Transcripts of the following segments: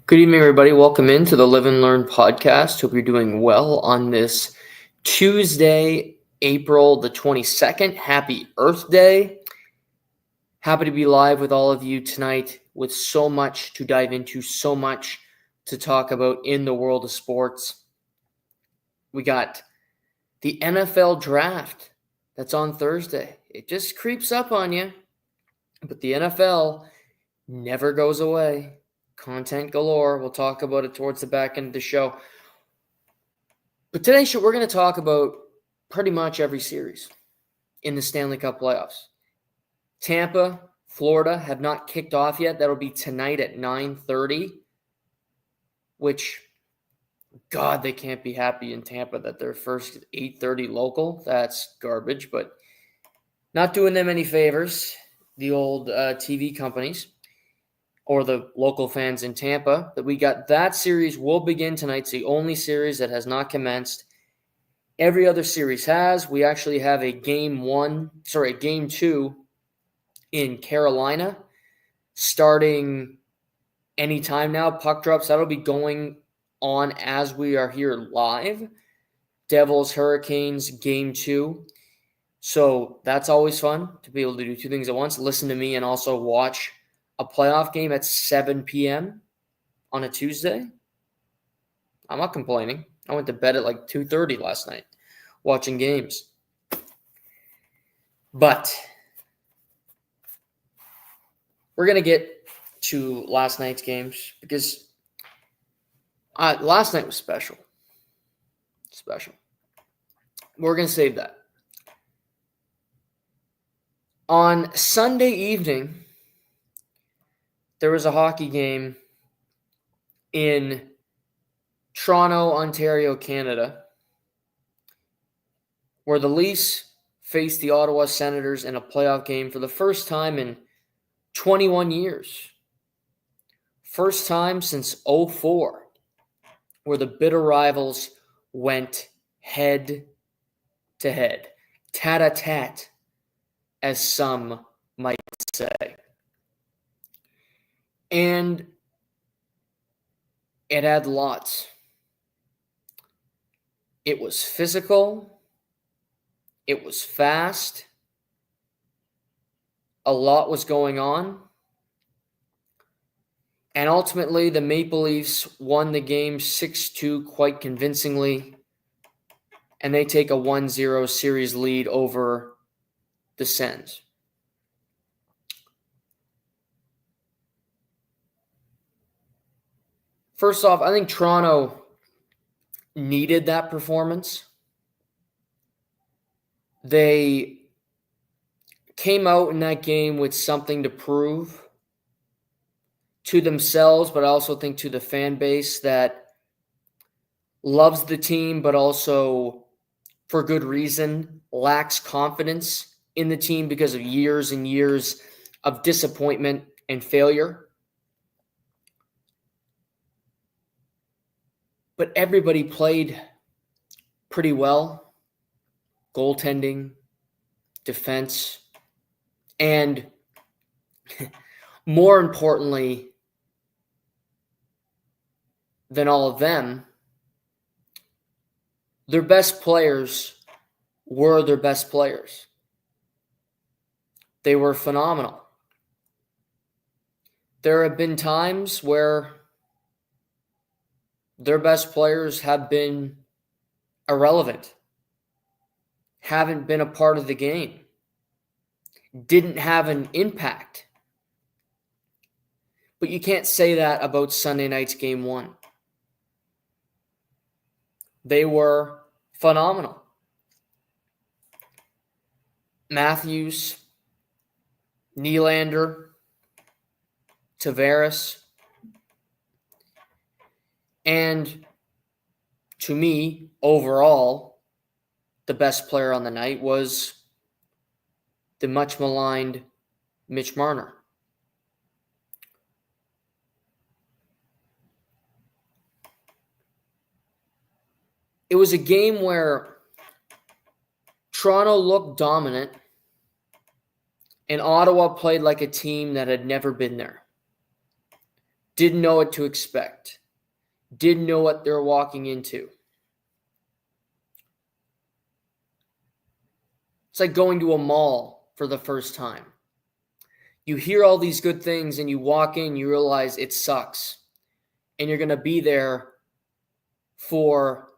Good evening, everybody. Welcome into the Live and Learn podcast. Hope you're doing well on this Tuesday, April the 22nd. Happy Earth Day. Happy to be live with all of you tonight with so much to dive into, so much to talk about in the world of sports. We got the NFL draft that's on Thursday. It just creeps up on you, but the NFL never goes away. Content galore. We'll talk about it towards the back end of the show. But today's show, we're going to talk about pretty much every series in the Stanley Cup playoffs. Tampa, Florida have not kicked off yet. That'll be tonight at 9:30, which, God, they can't be happy in Tampa that their first 8:30 local. That's garbage, but not doing them any favors, the old TV companies or the local fans in Tampa. That we got that series will begin tonight. It's the only series that has not commenced. Every other series has. We actually have a game two in Carolina starting anytime now. Puck drops. That'll be going on as we are here live. Devils, Hurricanes, game 2. So that's always fun to be able to do two things at once. Listen to me and also watch a playoff game at 7 p.m. on a Tuesday. I'm not complaining. I went to bed at like 2:30 last night watching games. But we're going to get to last night's games because last night was special. Special. We're going to save that. On Sunday evening, there was a hockey game in Toronto, Ontario, Canada, where the Leafs faced the Ottawa Senators in a playoff game for the first time in 21 years. First time since 2004, where the bitter rivals went head to head, tat-a-tat, as some might say. And it had lots. It was physical. It was fast. A lot was going on. And ultimately, the Maple Leafs won the game 6-2 quite convincingly. And they take a 1-0 series lead over the Sens. First off, I think Toronto needed that performance. They came out in that game with something to prove to themselves, but I also think to the fan base that loves the team, but also, for good reason, lacks confidence in the team because of years and years of disappointment and failure. But everybody played pretty well. Goaltending, defense, and more importantly than all of them, their best players were their best players. They were phenomenal. There have been times where their best players have been irrelevant, haven't been a part of the game, didn't have an impact. But you can't say that about Sunday night's game 1. They were phenomenal. Matthews, Nylander, Tavares, and to me, overall, the best player on the night was the much maligned Mitch Marner. It was a game where Toronto looked dominant and Ottawa played like a team that had never been there. didn't know what to expect, didn't know what they're walking into. It's like going to a mall for the first time. You hear all these good things and you walk in, you realize it sucks. And you're going to be there for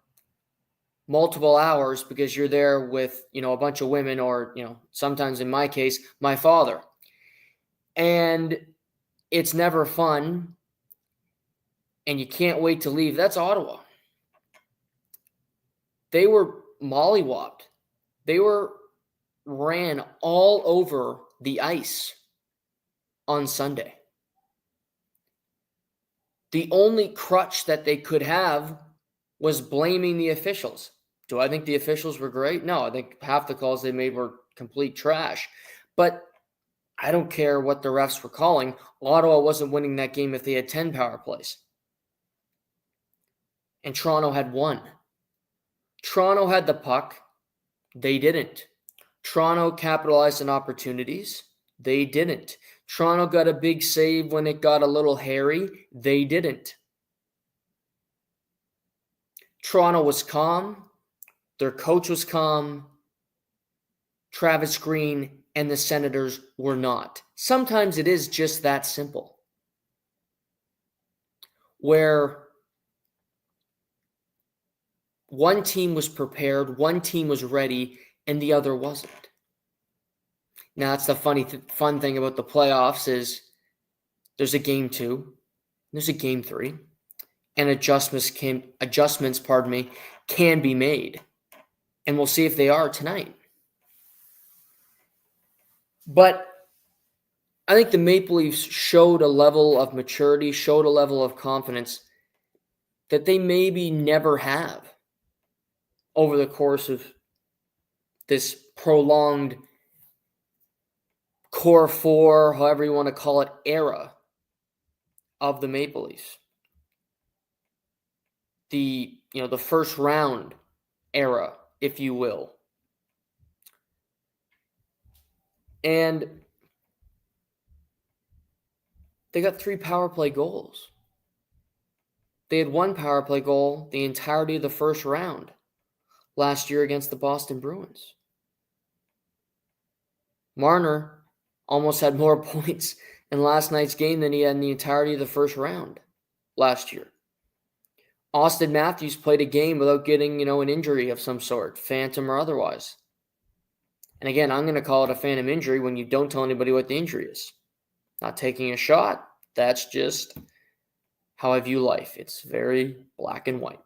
multiple hours because you're there with, a bunch of women or, sometimes in my case, my father. And it's never fun. And you can't wait to leave. That's Ottawa. They were mollywopped. They were ran all over the ice on Sunday. The only crutch that they could have was blaming the officials. Do I think the officials were great? No, I think half the calls they made were complete trash. But I don't care what the refs were calling. Ottawa wasn't winning that game if they had 10 power plays. And Toronto had 1. Toronto had the puck. They didn't. Toronto capitalized on opportunities. They didn't. Toronto got a big save when it got a little hairy. They didn't. Toronto was calm. Their coach was calm. Travis Green and the Senators were not. Sometimes it is just that simple. Where one team was prepared, one team was ready, and the other wasn't. Now, that's the fun thing about the playoffs is there's a game 2, there's a game 3, and adjustments can be made. And we'll see if they are tonight. But I think the Maple Leafs showed a level of maturity, showed a level of confidence that they maybe never have over the course of this prolonged core 4, however you want to call it, era of the Maple Leafs. The first round era, if you will. And they got 3 power play goals. They had 1 power play goal the entirety of the first round last year against the Boston Bruins. Marner almost had more points in last night's game than he had in the entirety of the first round last year. Austin Matthews played a game without getting, an injury of some sort, phantom or otherwise. And again, I'm going to call it a phantom injury when you don't tell anybody what the injury is. Not taking a shot, that's just how I view life. It's very black and white.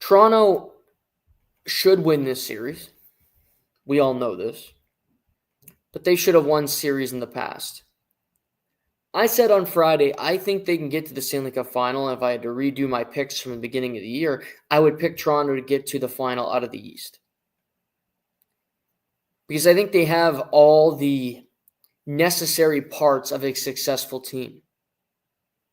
Toronto should win this series. We all know this. But they should have won series in the past. I said on Friday, I think they can get to the Stanley Cup final. And if I had to redo my picks from the beginning of the year, I would pick Toronto to get to the final out of the East. Because I think they have all the necessary parts of a successful team.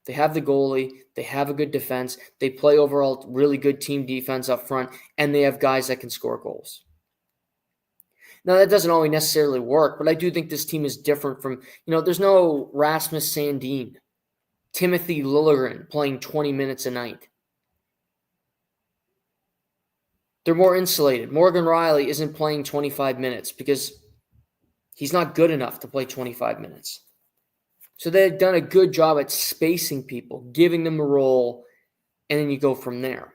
They have the goalie, they have a good defense, they play overall really good team defense up front, and they have guys that can score goals. Now, that doesn't always necessarily work, but I do think this team is different from, there's no Rasmus Sandin, Timothy Liljegren playing 20 minutes a night. They're more insulated. Morgan Rielly isn't playing 25 minutes because he's not good enough to play 25 minutes. So they've done a good job at spacing people, giving them a role, and then you go from there.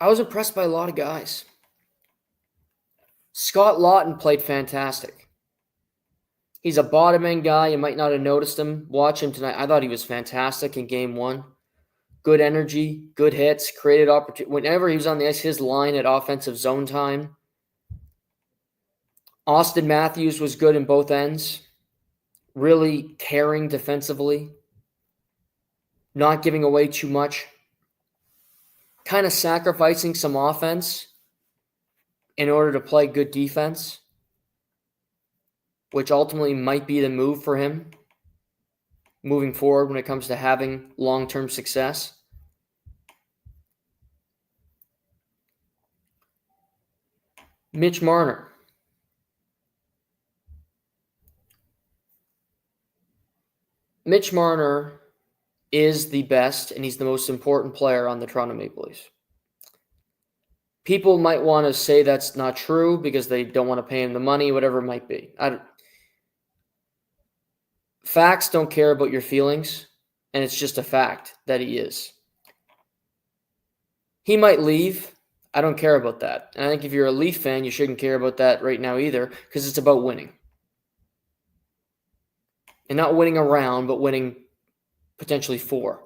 I was impressed by a lot of guys. Scott Laughton played fantastic. He's a bottom end guy. You might not have noticed him. Watch him tonight. I thought he was fantastic in game 1. Good energy, good hits, created opportunity. Whenever he was on the ice, his line at offensive zone time. Austin Matthews was good in both ends. Really caring defensively. Not giving away too much. Kind of sacrificing some offense in order to play good defense, which ultimately might be the move for him. moving forward when it comes to having long-term success? Mitch Marner. Mitch Marner is the best, and he's the most important player on the Toronto Maple Leafs. People might want to say that's not true because they don't want to pay him the money, whatever it might be. Facts don't care about your feelings, and it's just a fact that he is. He might leave. I don't care about that. And I think if you're a Leaf fan, you shouldn't care about that right now either because it's about winning. And not winning a round, but winning potentially 4.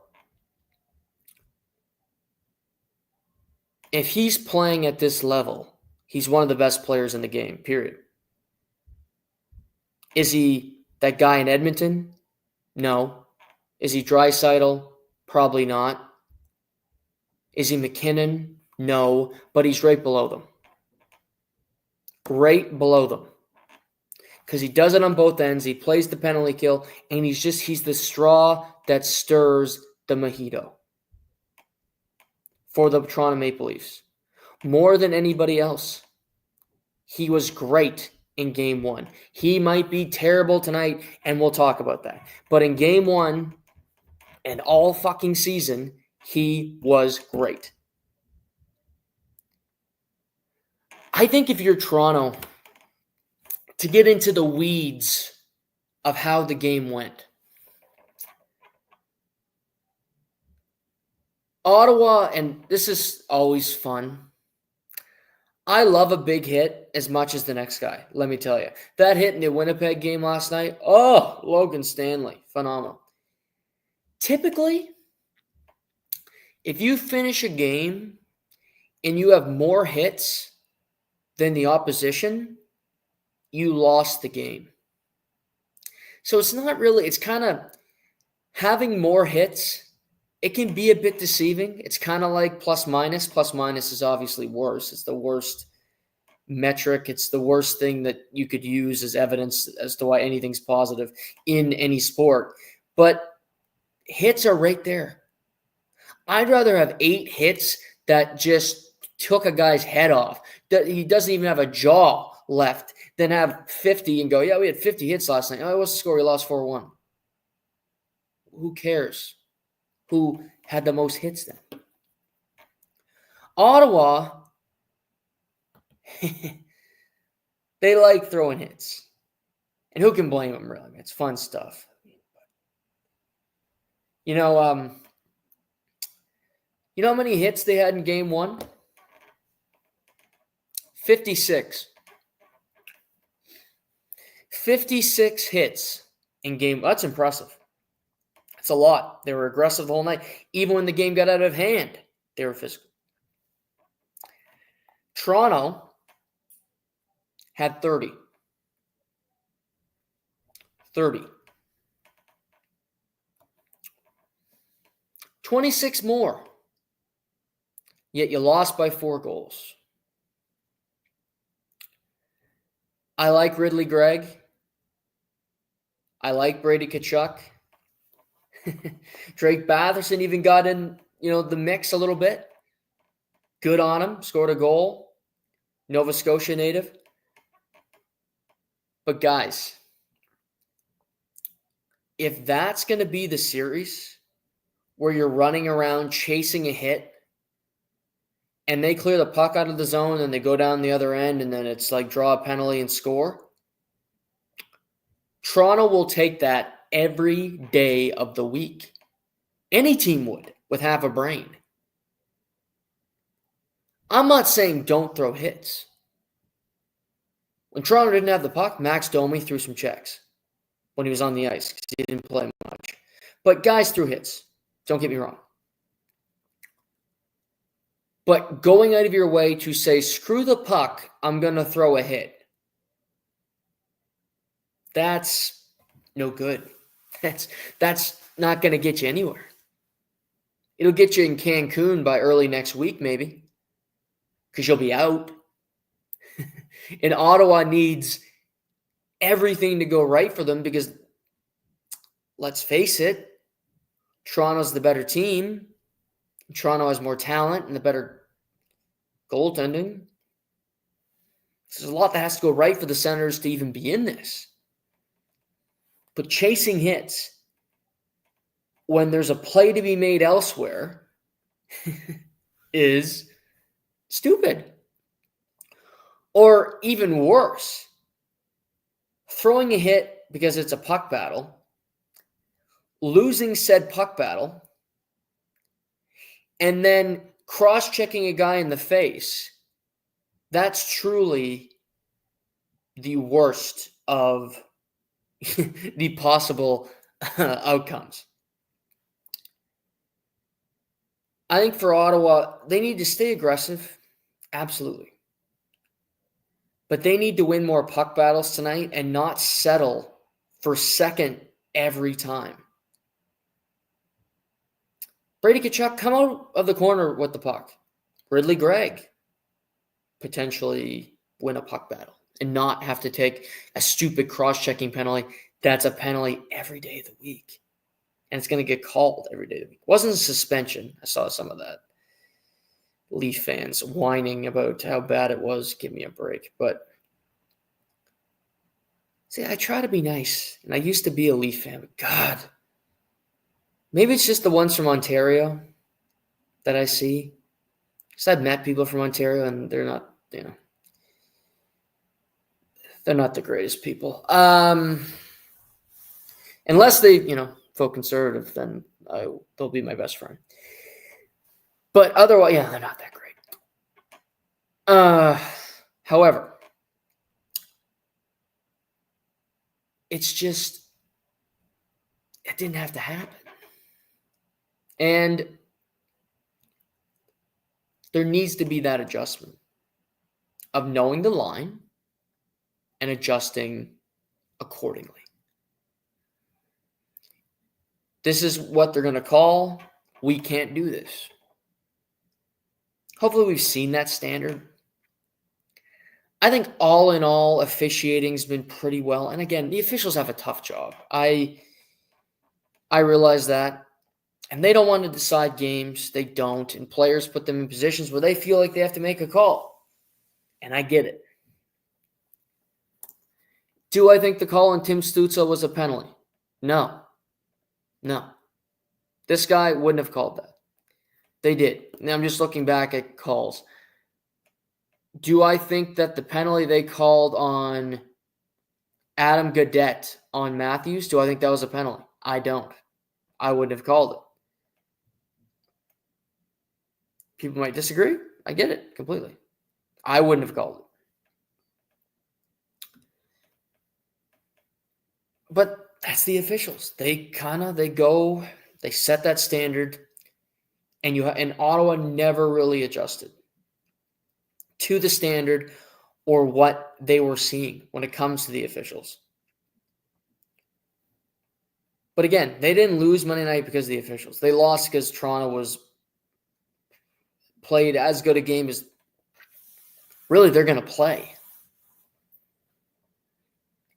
If he's playing at this level, he's one of the best players in the game, period. Is he that guy in Edmonton? No. Is he Draisaitl? Probably not. Is he McKinnon? No, but he's right below them. Right below them. Because he does it on both ends. He plays the penalty kill, and he's the straw that stirs the mojito for the Toronto Maple Leafs. More than anybody else. He was great in Game 1. He might be terrible tonight, and we'll talk about that. But in Game 1 and all fucking season, he was great. I think if you're Toronto, to get into the weeds of how the game went, Ottawa, and this is always fun, I love a big hit as much as the next guy, let me tell you. That hit in the Winnipeg game last night, Logan Stanley, phenomenal. Typically, if you finish a game and you have more hits than the opposition, you lost the game. So it's not really, it's kind of having more hits. It can be a bit deceiving. It's kind of like plus minus. Plus minus is obviously worse. It's the worst metric. It's the worst thing that you could use as evidence as to why anything's positive in any sport. But hits are right there. I'd rather have 8 hits that just took a guy's head off, that he doesn't even have a jaw left, than have 50 and go, yeah, we had 50 hits last night. Oh, what's the score? We lost 4-1. Who cares? Who had the most hits then? Ottawa, they like throwing hits. And who can blame them, really? It's fun stuff. You know how many hits they had in Game 1? 56. 56 hits in Game. That's impressive. That's a lot. They were aggressive the whole night. Even when the game got out of hand, they were physical. Toronto had 30. 30. 26 more. Yet you lost by 4 goals. I like Ridley Gregg. I like Brady Tkachuk. Drake Batherson even got in, the mix a little bit. Good on him. Scored a goal. Nova Scotia native. But guys, if that's going to be the series where you're running around chasing a hit and they clear the puck out of the zone and they go down the other end and then it's like draw a penalty and score, Toronto will take that every day of the week. Any team would with half a brain. I'm not saying don't throw hits. When Toronto didn't have the puck, Max Domi threw some checks when he was on the ice because he didn't play much. But guys threw hits. Don't get me wrong. But going out of your way to say, screw the puck, I'm going to throw a hit. That's no good. That's not going to get you anywhere. It'll get you in Cancun by early next week, maybe, because you'll be out. And Ottawa needs everything to go right for them because let's face it, Toronto's the better team. Toronto has more talent and the better goaltending. There's a lot that has to go right for the Senators to even be in this. But chasing hits when there's a play to be made elsewhere is stupid. Or even worse, throwing a hit because it's a puck battle, losing said puck battle, and then cross-checking a guy in the face. That's truly the worst of the possible outcomes. I think for Ottawa, they need to stay aggressive. Absolutely. But they need to win more puck battles tonight and not settle for second every time. Brady Tkachuk, come out of the corner with the puck. Ridley Gregg, potentially win a puck battle and not have to take a stupid cross-checking penalty. That's a penalty every day of the week. And it's going to get called every day of the week. It wasn't a suspension. I saw some of that. Leaf fans whining about how bad it was. Give me a break. But see, I try to be nice. And I used to be a Leaf fan. But God, maybe it's just the ones from Ontario that I see. Because I've met people from Ontario and they're not, they're not the greatest people. Unless they, vote conservative, then they'll be my best friend. But otherwise, they're not that great. However, it's just, it didn't have to happen. And there needs to be that adjustment of knowing the line and adjusting accordingly. This is what they're going to call. We can't do this. Hopefully we've seen that standard. I think all in all, officiating's been pretty well. And again, the officials have a tough job. I realize that. And they don't want to decide games. They don't. And players put them in positions where they feel like they have to make a call. And I get it. Do I think the call on Tim Stützle was a penalty? No. This guy wouldn't have called that. They did. Now I'm just looking back at calls. Do I think that the penalty they called on Adam Gaudette on Matthews, do I think that was a penalty? I don't. I wouldn't have called it. People might disagree. I get it completely. I wouldn't have called it. But that's the officials. They set that standard, and Ottawa never really adjusted to the standard or what they were seeing when it comes to the officials. But again, they didn't lose Monday night because of the officials. They lost because Toronto was played as good a game as really they're going to play.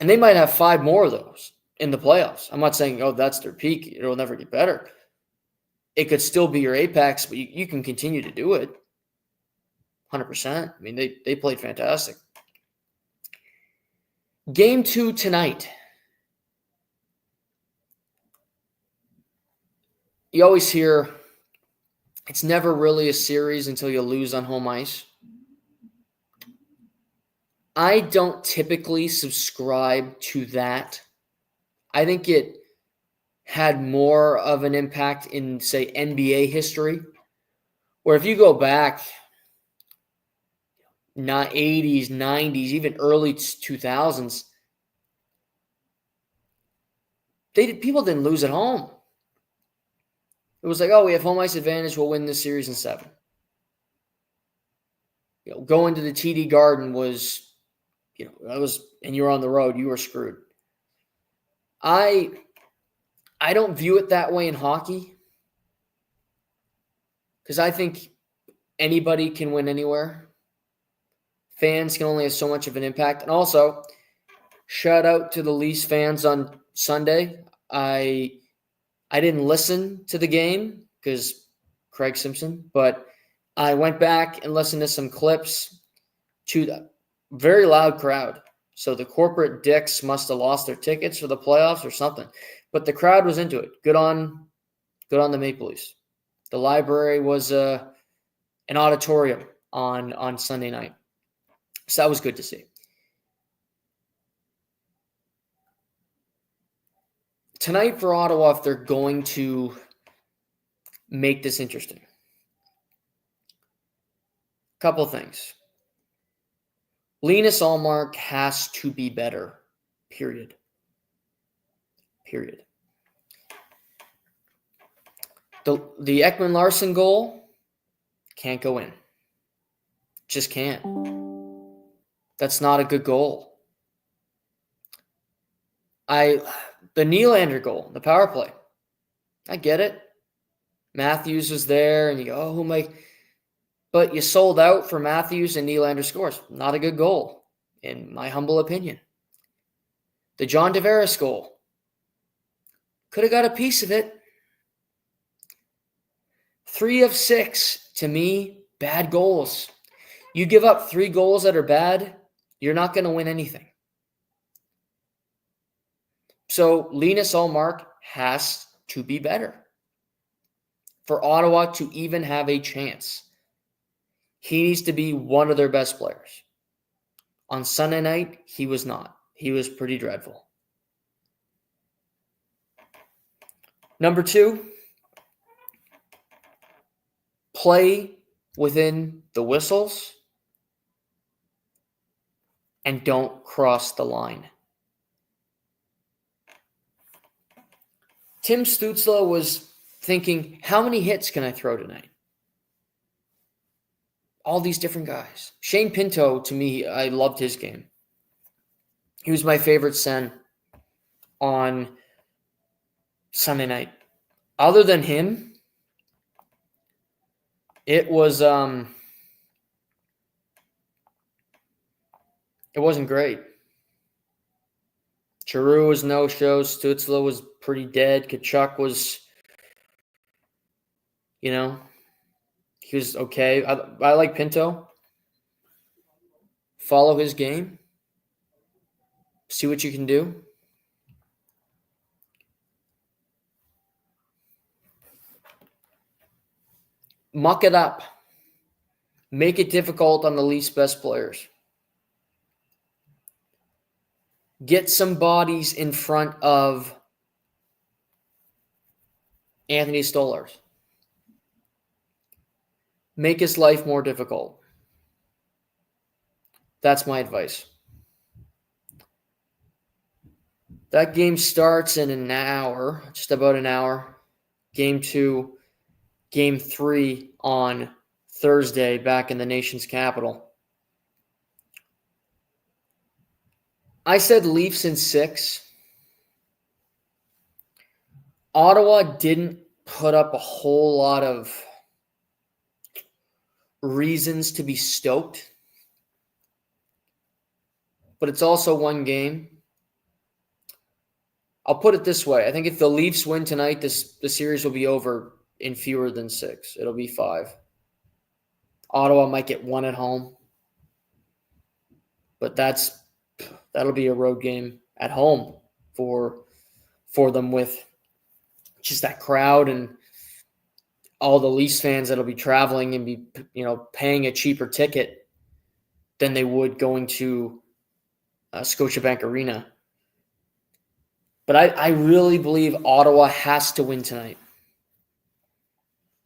And they might have 5 more of those in the playoffs. I'm not saying, that's their peak. It'll never get better. It could still be your apex, but you can continue to do it. 100%. I mean, they played fantastic. Game 2 tonight. You always hear it's never really a series until you lose on home ice. I don't typically subscribe to that. I think it had more of an impact in, say, NBA history, where if you go back, not 80s, 90s, even early 2000s, people didn't lose at home. It was like, we have home ice advantage, we'll win this series in 7. Going to the TD Garden was, and you were on the road, you were screwed. I don't view it that way in hockey because I think anybody can win anywhere. Fans can only have so much of an impact. And also, shout out to the Leafs fans on Sunday. I didn't listen to the game because Craig Simpson, but I went back and listened to some clips to the very loud crowd. So the corporate dicks must have lost their tickets for the playoffs or something. But the crowd was into it. Good on the Maple Leafs. The library was an auditorium on Sunday night. So that was good to see. Tonight for Ottawa, if they're going to make this interesting, couple things. Linus Ullmark has to be better, period. The Ekman-Larsson goal can't go in. Just can't. That's not a good goal. The Nylander goal, the power play, I get it. Matthews was there, and you go, oh, who am I? But you sold out for Matthews and Nylander scores. Not a good goal, in my humble opinion. The John Tavares goal, could have got a piece of it. 3 of 6, to me, bad goals. You give up 3 goals that are bad, you're not going to win anything. So Linus Ullmark has to be better for Ottawa to even have a chance. He needs to be one of their best players. On Sunday night, he was not. He was pretty dreadful. Number 2, play within the whistles and don't cross the line. Tim Stützle was thinking, how many hits can I throw tonight? All these different guys. Shane Pinto, to me, I loved his game. He was my favorite Sen on Sunday night. Other than him, it wasn't great. Giroux was no-show. Stützle was pretty dead. Tkachuk was, he was okay. I like Pinto. Follow his game. See what you can do. Muck it up. Make it difficult on the Leafs' best players. Get some bodies in front of Anthony Stolarz. Make his life more difficult. That's my advice. That game starts in an hour, just about an hour. Game 2, Game 3 on Thursday back in the nation's capital. I said Leafs in 6. Ottawa didn't put up a whole lot of reasons to be stoked. But it's also one game. I'll put it this way. I think if the Leafs win tonight, the series will be over in fewer than 6. It'll be 5. Ottawa might get 1 at home. But that'll be a road game at home for them with just that crowd and all the Leafs fans that'll be traveling and be paying a cheaper ticket than they would going to Scotiabank Arena. But I really believe Ottawa has to win tonight.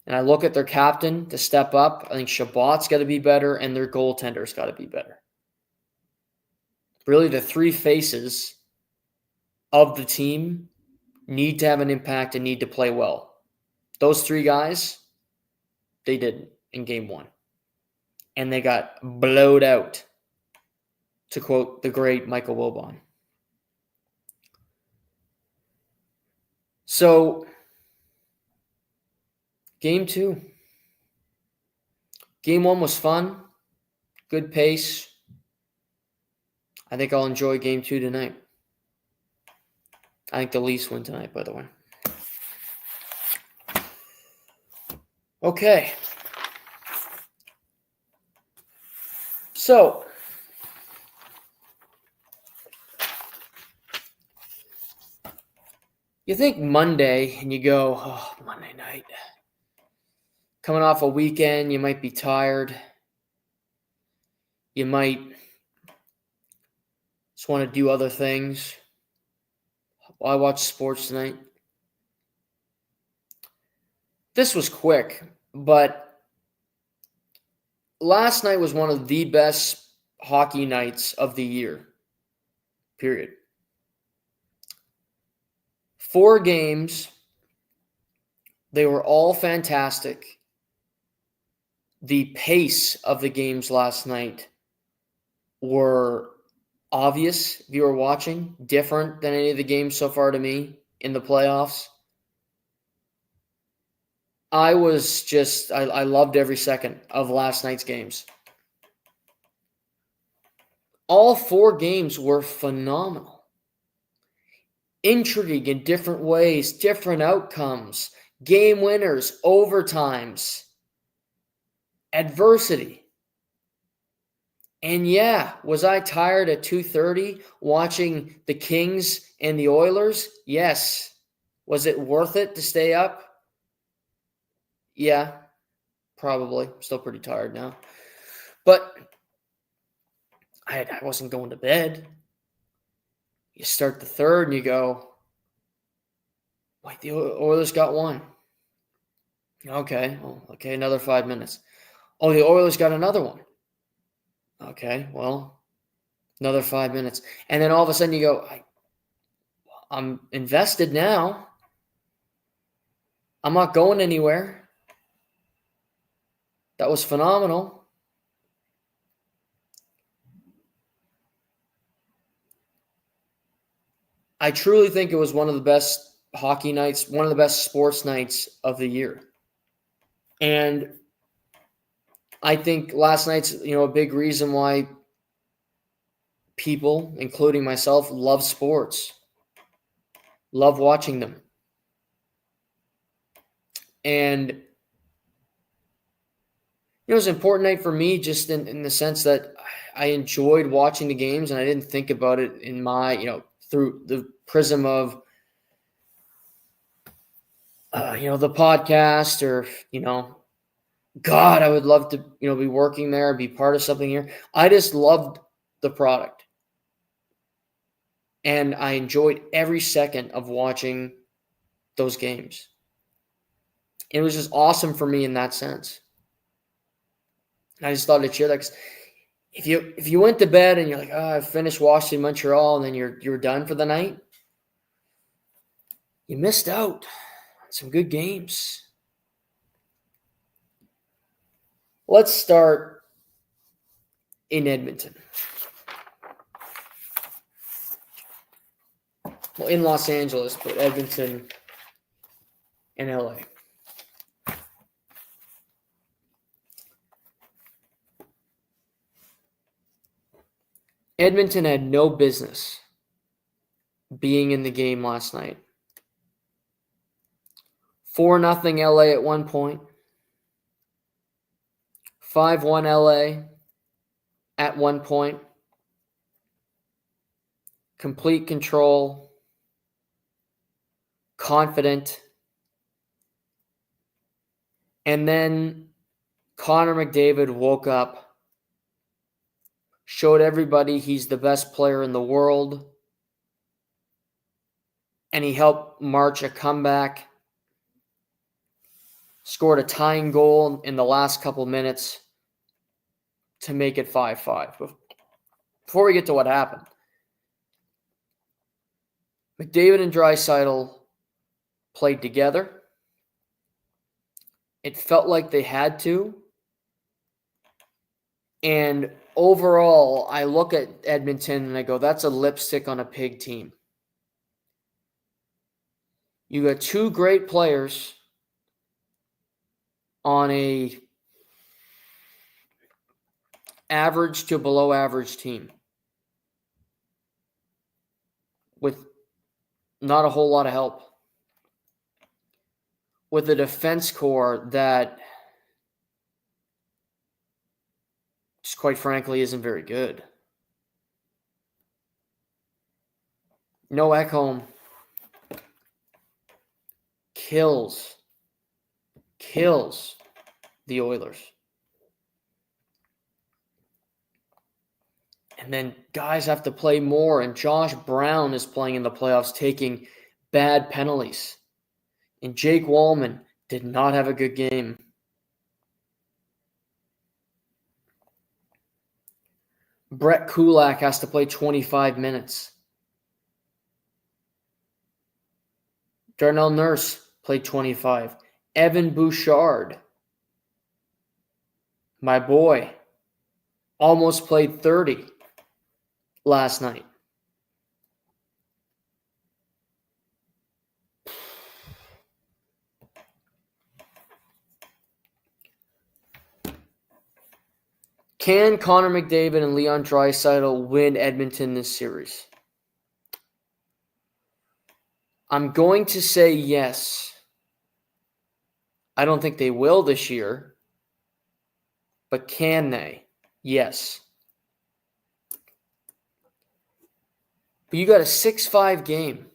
And I look at their captain to step up. I think Shabbat's got to be better, and their goaltender's got to be better. Really, the 3 faces of the team need to have an impact and need to play well. Those 3 guys, they didn't in Game 1. And they got blowed out, to quote the great Michael Wilbon. So, Game 2. Game 1 was fun. Good pace. I think I'll enjoy Game 2 tonight. I think the Leafs win tonight, by the way. Okay. So, you think Monday and you go, oh, Monday night. Coming off a weekend, you might be tired. You might just want to do other things. Well, I watched sports tonight. This was quick, but last night was one of the best hockey nights of the year. Period. 4 games. They were all fantastic. The pace of the games last night were obvious if you were watching, different than any of the games so far to me in the playoffs. I loved every second of last night's games. All 4 games were phenomenal. Intrigue in different ways, different outcomes, game winners, overtimes, adversity. And yeah, was I tired at 2:30 watching the Kings and the Oilers? Yes. Was it worth it to stay up? Yeah, probably. Still pretty tired now. But I wasn't going to bed. You start the third and you go, wait, the Oilers got one. Okay, another 5 minutes. Oh, the Oilers got another one. Okay, well, another 5 minutes. And then all of a sudden you go, I'm invested now. I'm not going anywhere. That was phenomenal. I truly think it was one of the best hockey nights, one of the best sports nights of the year. And I think last night's, a big reason why people, including myself, love sports, love watching them. And it was an important night for me just in the sense that I enjoyed watching the games and I didn't think about it in my, through the prism of, the podcast or, God, I would love to, be working there, be part of something here. I just loved the product. And I enjoyed every second of watching those games. It was just awesome for me in that sense. And I just thought I'd share that because if you went to bed and you're like, I finished watching Montreal and then you're done for the night, you missed out on some good games. Let's start in Edmonton. Well, in Los Angeles, but Edmonton and LA. Edmonton had no business being in the game last night. 4-0 LA at one point. 5-1 LA at one point. Complete control. Confident. And then Connor McDavid woke up, showed everybody he's the best player in the world, and he helped march a comeback, scored a tying goal in the last couple minutes to make it 5-5. Before we get to what happened, McDavid and Draisaitl played together. It felt like they had to. And overall, I look at Edmonton and I go, that's a lipstick on a pig team. You got 2 great players on a average to below average team with not a whole lot of help. With a defense core that, just quite frankly, isn't very good. No Ekholm kills the Oilers. And then guys have to play more, and Josh Brown is playing in the playoffs, taking bad penalties. And Jake Wallman did not have a good game. Brett Kulak has to play 25 minutes. Darnell Nurse played 25. Evan Bouchard, my boy, almost played 30 last night. Can Connor McDavid and Leon Draisaitl win Edmonton this series? I'm going to say yes. I don't think they will this year, but can they? Yes. But you got a 6-5 game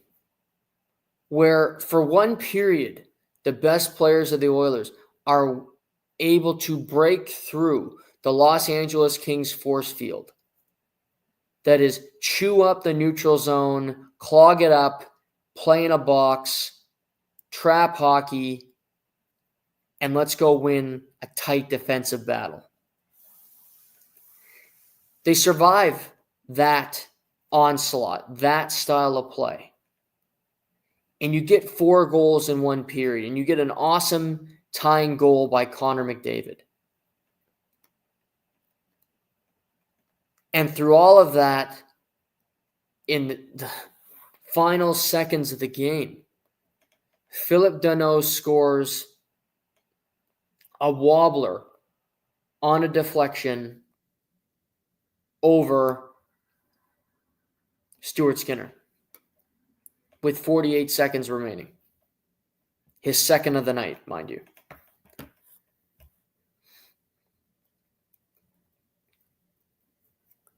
where for one period, the best players of the Oilers are able to break through the Los Angeles Kings force field. That is, chew up the neutral zone, clog it up, play in a box, trap hockey, and let's go win a tight defensive battle. They survive that onslaught, that style of play. And you get 4 goals in one period, and you get an awesome tying goal by Connor McDavid. And through all of that, in the final seconds of the game, Philip Danault scores a wobbler on a deflection over Stuart Skinner with 48 seconds remaining. His second of the night, mind you.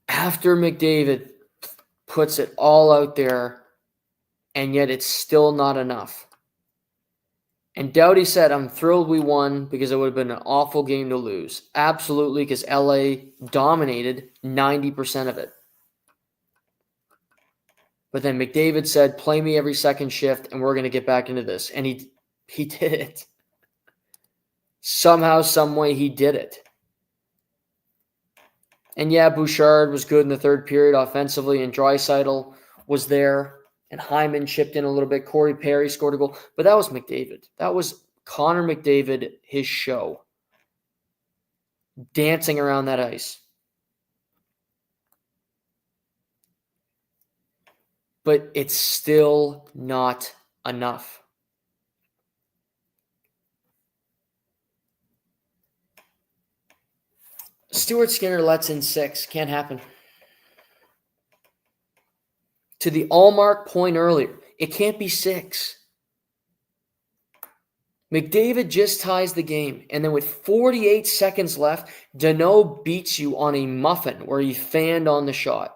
After McDavid puts it all out there, and yet it's still not enough. And Doughty said, I'm thrilled we won because it would have been an awful game to lose. Absolutely, because LA dominated 90% of it. But then McDavid said, play me every second shift, and we're going to get back into this. And he did it. Somehow, some way, he did it. And yeah, Bouchard was good in the third period offensively, and Draisaitl was there, and Hyman chipped in a little bit. Corey Perry scored a goal. But that was McDavid. That was Connor McDavid, his show. Dancing around that ice. But it's still not enough. Stuart Skinner lets in 6. Can't happen. To the Allmark point earlier, it can't be 6. McDavid just ties the game, and then with 48 seconds left, Danault beats you on a muffin where he fanned on the shot.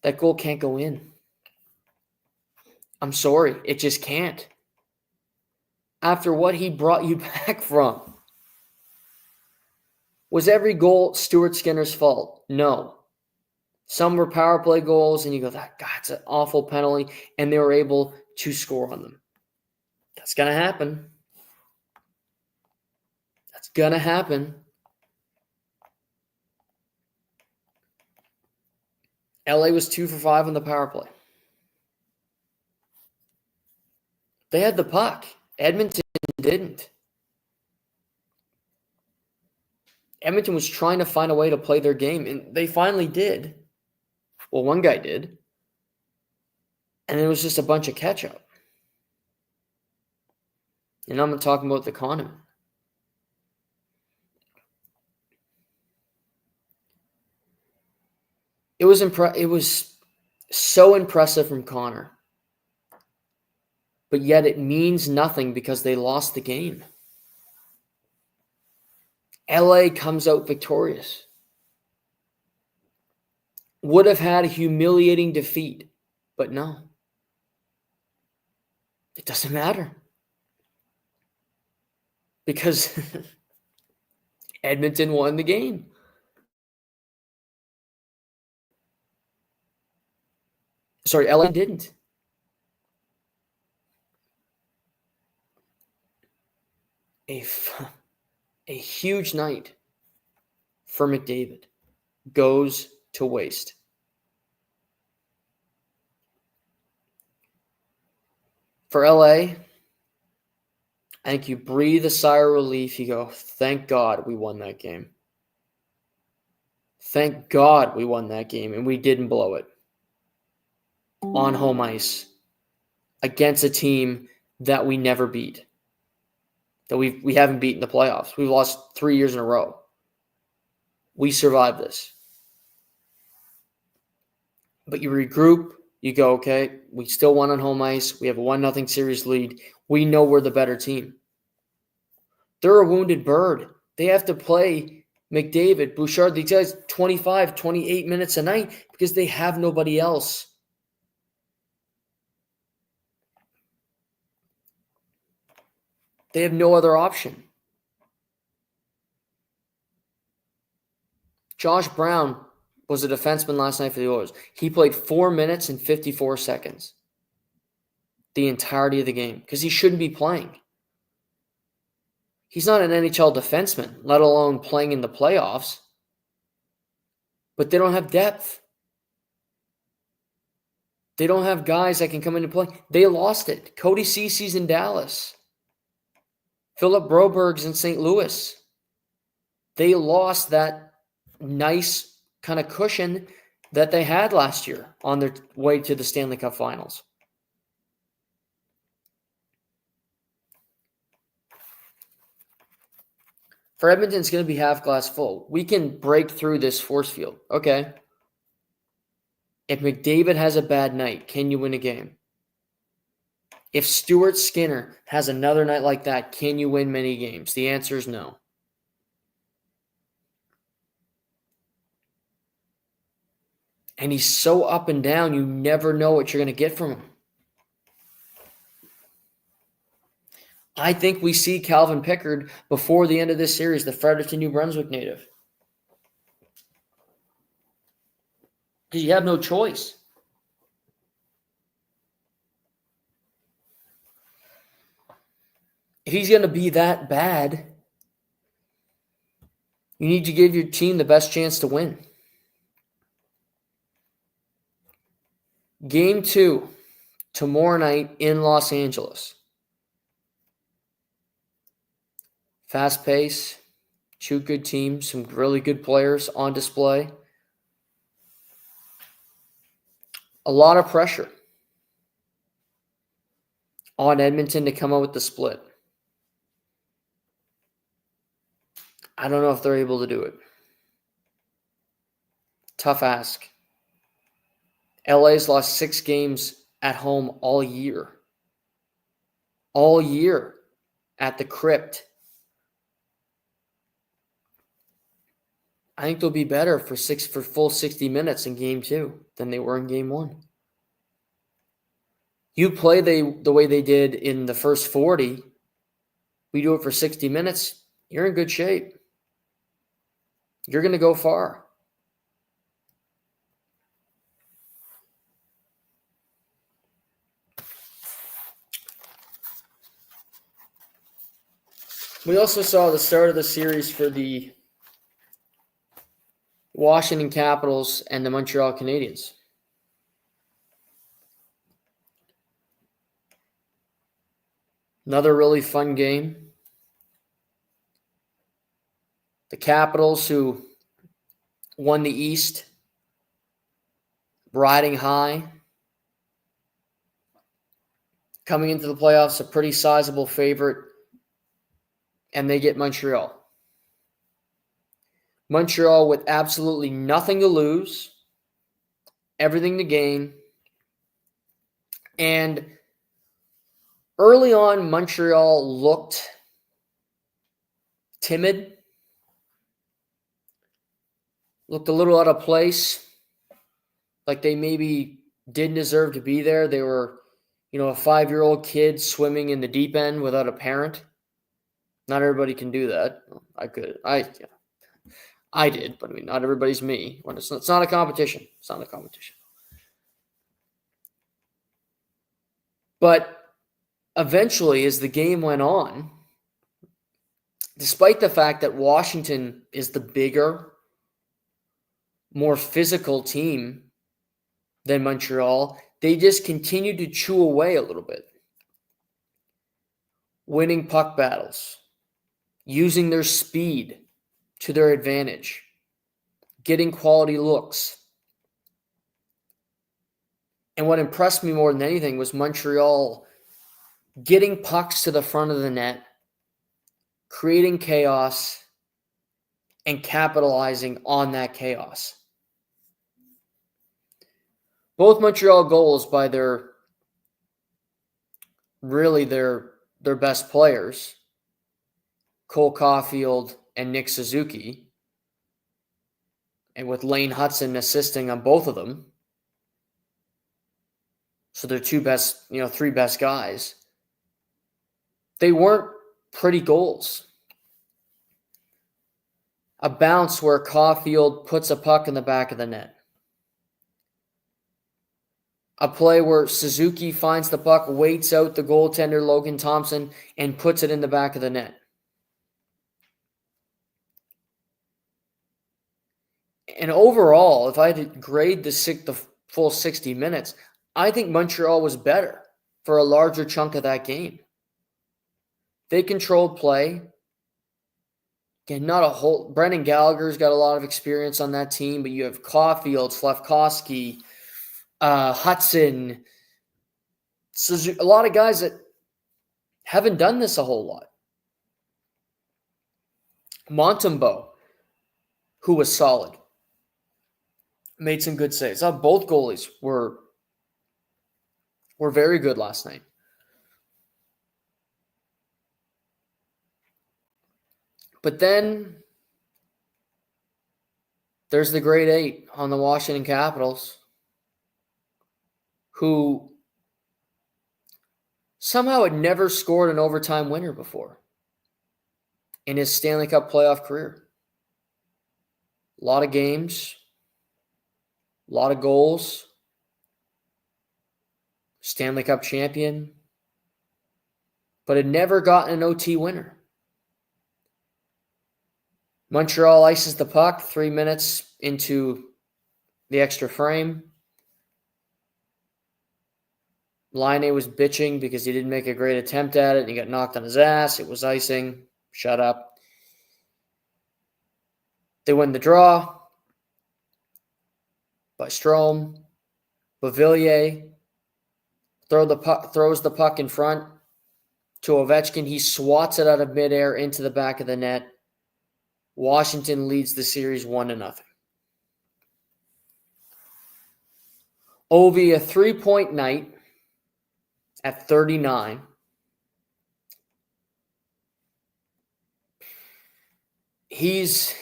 That goal can't go in. I'm sorry, it just can't. After what he brought you back from. Was every goal Stuart Skinner's fault? No. Some were power play goals, and you go, God, it's an awful penalty, and they were able to score on them. That's going to happen. That's going to happen. LA was 2 for 5 on the power play. They had the puck. Edmonton didn't. Edmonton was trying to find a way to play their game, and they finally did. Well, one guy did. And it was just a bunch of catch-up. And I'm not talking about the condiment. It was So impressive from Connor. But yet it means nothing because they lost the game. LA comes out victorious. Would have had a humiliating defeat, but no. It doesn't matter. Because Edmonton won the game. Sorry, LA didn't. A huge night for McDavid goes to waste. For LA, I think you breathe a sigh of relief. You go, thank God we won that game. Thank God we won that game and we didn't blow it on home ice against a team that we never beat, that we haven't beaten the playoffs. We've lost 3 years in a row. We survived this. But you regroup, you go, okay, we still won on home ice. We have a 1-0 series lead. We know we're the better team. They're a wounded bird. They have to play McDavid, Bouchard, these guys 25, 28 minutes a night because they have nobody else. They have no other option. Josh Brown was a defenseman last night for the Oilers. He played 4 minutes and 54 seconds the entirety of the game because he shouldn't be playing. He's not an NHL defenseman, let alone playing in the playoffs. But they don't have depth. They don't have guys that can come in and play. They lost it. Cody Cece's in Dallas. Philip Broberg's in St. Louis. They lost that nice kind of cushion that they had last year on their way to the Stanley Cup Finals. For Edmonton, it's going to be half glass full. We can break through this force field. Okay. If McDavid has a bad night, can you win a game? If Stuart Skinner has another night like that, can you win many games? The answer is no. And he's so up and down, you never know what you're going to get from him. I think we see Calvin Pickard before the end of this series, the Fredericton, New Brunswick native. Because you have no choice. If he's going to be that bad, you need to give your team the best chance to win. Game 2, tomorrow night in Los Angeles. Fast pace, 2 good teams, some really good players on display. A lot of pressure on Edmonton to come out with the split. I don't know if they're able to do it. Tough ask. LA's lost 6 games at home all year. All year at the Crypt. I think they'll be better for full 60 minutes in Game 2 than they were in Game 1. You play the way they did in the first 40, we do it for 60 minutes, you're in good shape. You're going to go far. We also saw the start of the series for the Washington Capitals and the Montreal Canadiens. Another really fun game. The Capitals, who won the East, riding high. Coming into the playoffs, a pretty sizable favorite, and they get Montreal. Montreal with absolutely nothing to lose. everything to gain. And early on, Montreal looked timid, looked a little out of place, like they maybe didn't deserve to be there. They were, a 5-year-old kid swimming in the deep end without a parent. Not everybody can do that. I could. I did, but not everybody's me. It's not a competition. It's not a competition. But eventually, as the game went on, despite the fact that Washington is the bigger, more physical team than Montreal, they just continued to chew away a little bit, winning puck battles, using their speed to their advantage, getting quality looks. And what impressed me more than anything was Montreal getting pucks to the front of the net, creating chaos, and capitalizing on that chaos. Both Montreal goals by their best players, Cole Caulfield and Nick Suzuki, and with Lane Hudson assisting on both of them. So they're three best guys. They weren't pretty goals. A bounce where Caulfield puts a puck in the back of the net. A play where Suzuki finds the puck, waits out the goaltender Logan Thompson, and puts it in the back of the net. And overall, if I had to grade the full 60 minutes, I think Montreal was better for a larger chunk of that game. They controlled play. Again, Brendan Gallagher's got a lot of experience on that team, but you have Caulfield, Slafkovsky, Hudson, Suzuki, a lot of guys that haven't done this a whole lot. Montembeault, who was solid, made some good saves. Both goalies were very good last night. But then there's the grade 8 on the Washington Capitals, who somehow had never scored an overtime winner before in his Stanley Cup playoff career. A lot of games, a lot of goals, Stanley Cup champion, but had never gotten an OT winner. Montreal ices the puck 3 minutes into the extra frame. Laine was bitching because he didn't make a great attempt at it and he got knocked on his ass. It was icing. Shut up. They win the draw by Strome. Beauvillier throws the puck in front to Ovechkin. He swats it out of midair into the back of the net. Washington leads the series 1-0. Ovi, a 3-point night at 39. He's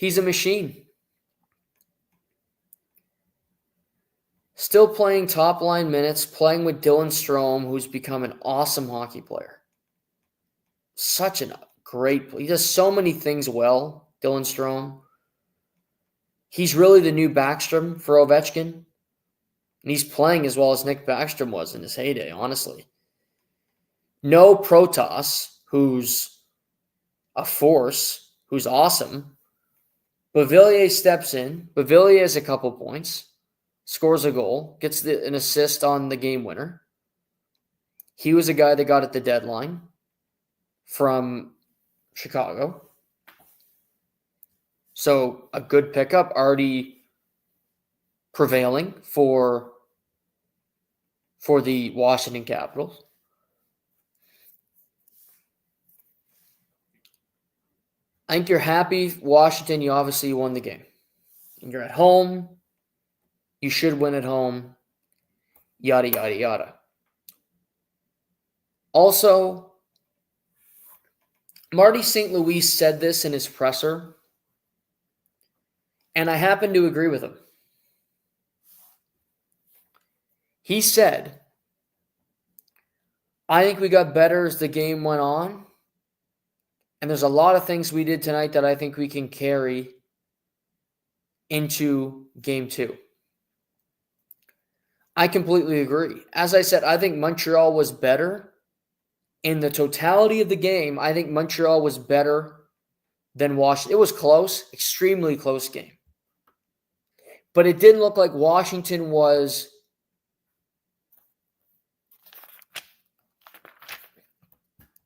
a machine. Still playing top-line minutes, playing with Dylan Strome, who's become an awesome hockey player. Such a great player. He does so many things well, Dylan Strome. He's really the new Backstrom for Ovechkin. And he's playing as well as Nick Backstrom was in his heyday, honestly. No Protas, who's a force, who's awesome. Beauvillier steps in. Beauvillier has a couple points. Scores a goal, gets an assist on the game winner. He was a guy that got at the deadline from Chicago. So a good pickup, already prevailing for the Washington Capitals. I think you're happy, Washington. You obviously won the game. You're at home. You should win at home. Yada, yada, yada. Also, Marty St. Louis said this in his presser, and I happen to agree with him. He said, I think we got better as the game went on, and there's a lot of things we did tonight that I think we can carry into Game 2. I completely agree. As I said, I think Montreal was better. In the totality of the game, I think Montreal was better than Washington. It was close, extremely close game. But it didn't look like Washington was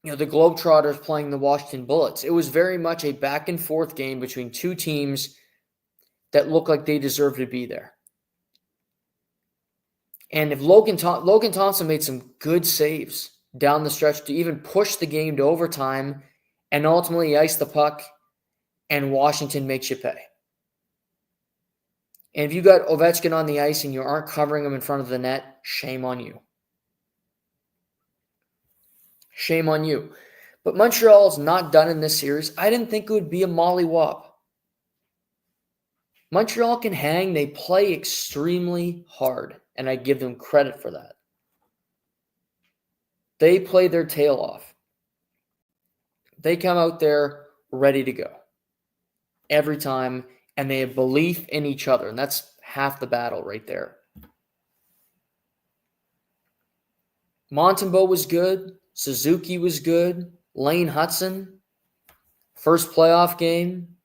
the Globetrotters playing the Washington Bullets. It was very much a back and forth game between two teams that looked like they deserved to be there. And if Logan Thompson made some good saves down the stretch to even push the game to overtime and ultimately ice the puck, and Washington makes you pay. And if you got Ovechkin on the ice and you aren't covering him in front of the net, shame on you. Shame on you. But Montreal's not done in this series. I didn't think it would be a mollywop. Montreal can hang. They play extremely hard, and I give them credit for that. They play their tail off. They come out there ready to go every time, and they have belief in each other, and that's half the battle right there. Montembeault was good. Suzuki was good. Lane Hudson, first playoff game,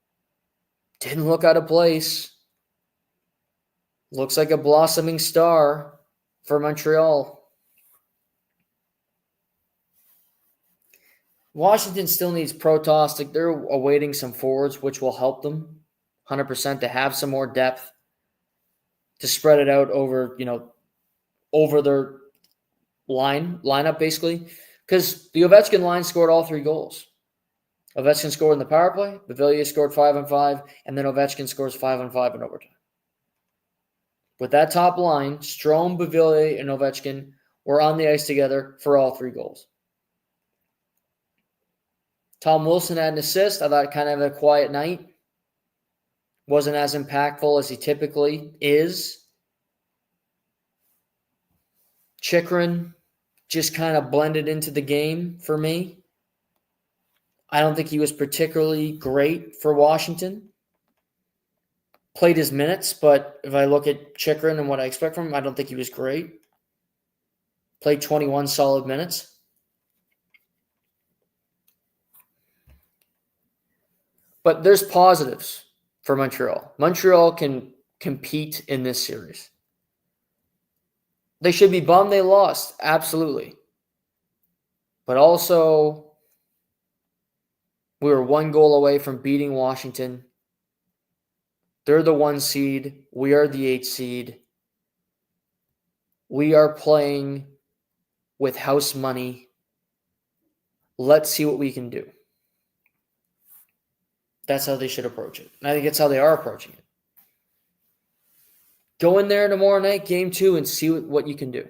didn't look out of place. Looks like a blossoming star for Montreal. Washington still needs Protas. They're awaiting some forwards, which will help them 100% to have some more depth, to spread it out over their lineup basically. Because the Ovechkin line scored all 3 goals. Ovechkin scored in the power play, Beauvillier scored 5-on-5, and then Ovechkin scores 5-on-5 in overtime. With that top line, Strome, Beauvillier, and Ovechkin were on the ice together for all 3 goals. Tom Wilson had an assist. I thought kind of a quiet night. Wasn't as impactful as he typically is. Chychrun just kind of blended into the game for me. I don't think he was particularly great for Washington. Played his minutes, but if I look at Chychrun and what I expect from him, I don't think he was great. Played 21 solid minutes. But there's positives for Montreal. Montreal can compete in this series. They should be bummed they lost, absolutely. But also, we were 1 goal away from beating Washington. They're the 1 seed. We are the 8 seed. We are playing with house money. Let's see what we can do. That's how they should approach it. And I think it's how they are approaching it. Go in there tomorrow night, Game 2, and see what you can do.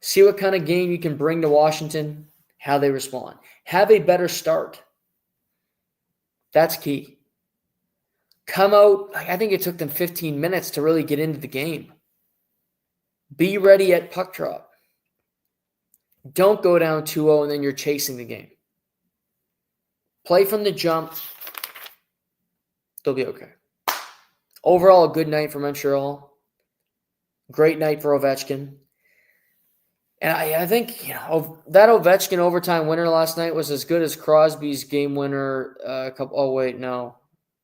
See what kind of game you can bring to Washington, how they respond. Have a better start. That's key. Come out, I think it took them 15 minutes to really get into the game. Be ready at puck drop. Don't go down 2-0 and then you're chasing the game. Play from the jump. They'll be okay. Overall, a good night for Montreal. Great night for Ovechkin. And I think that Ovechkin overtime winner last night was as good as Crosby's game winner.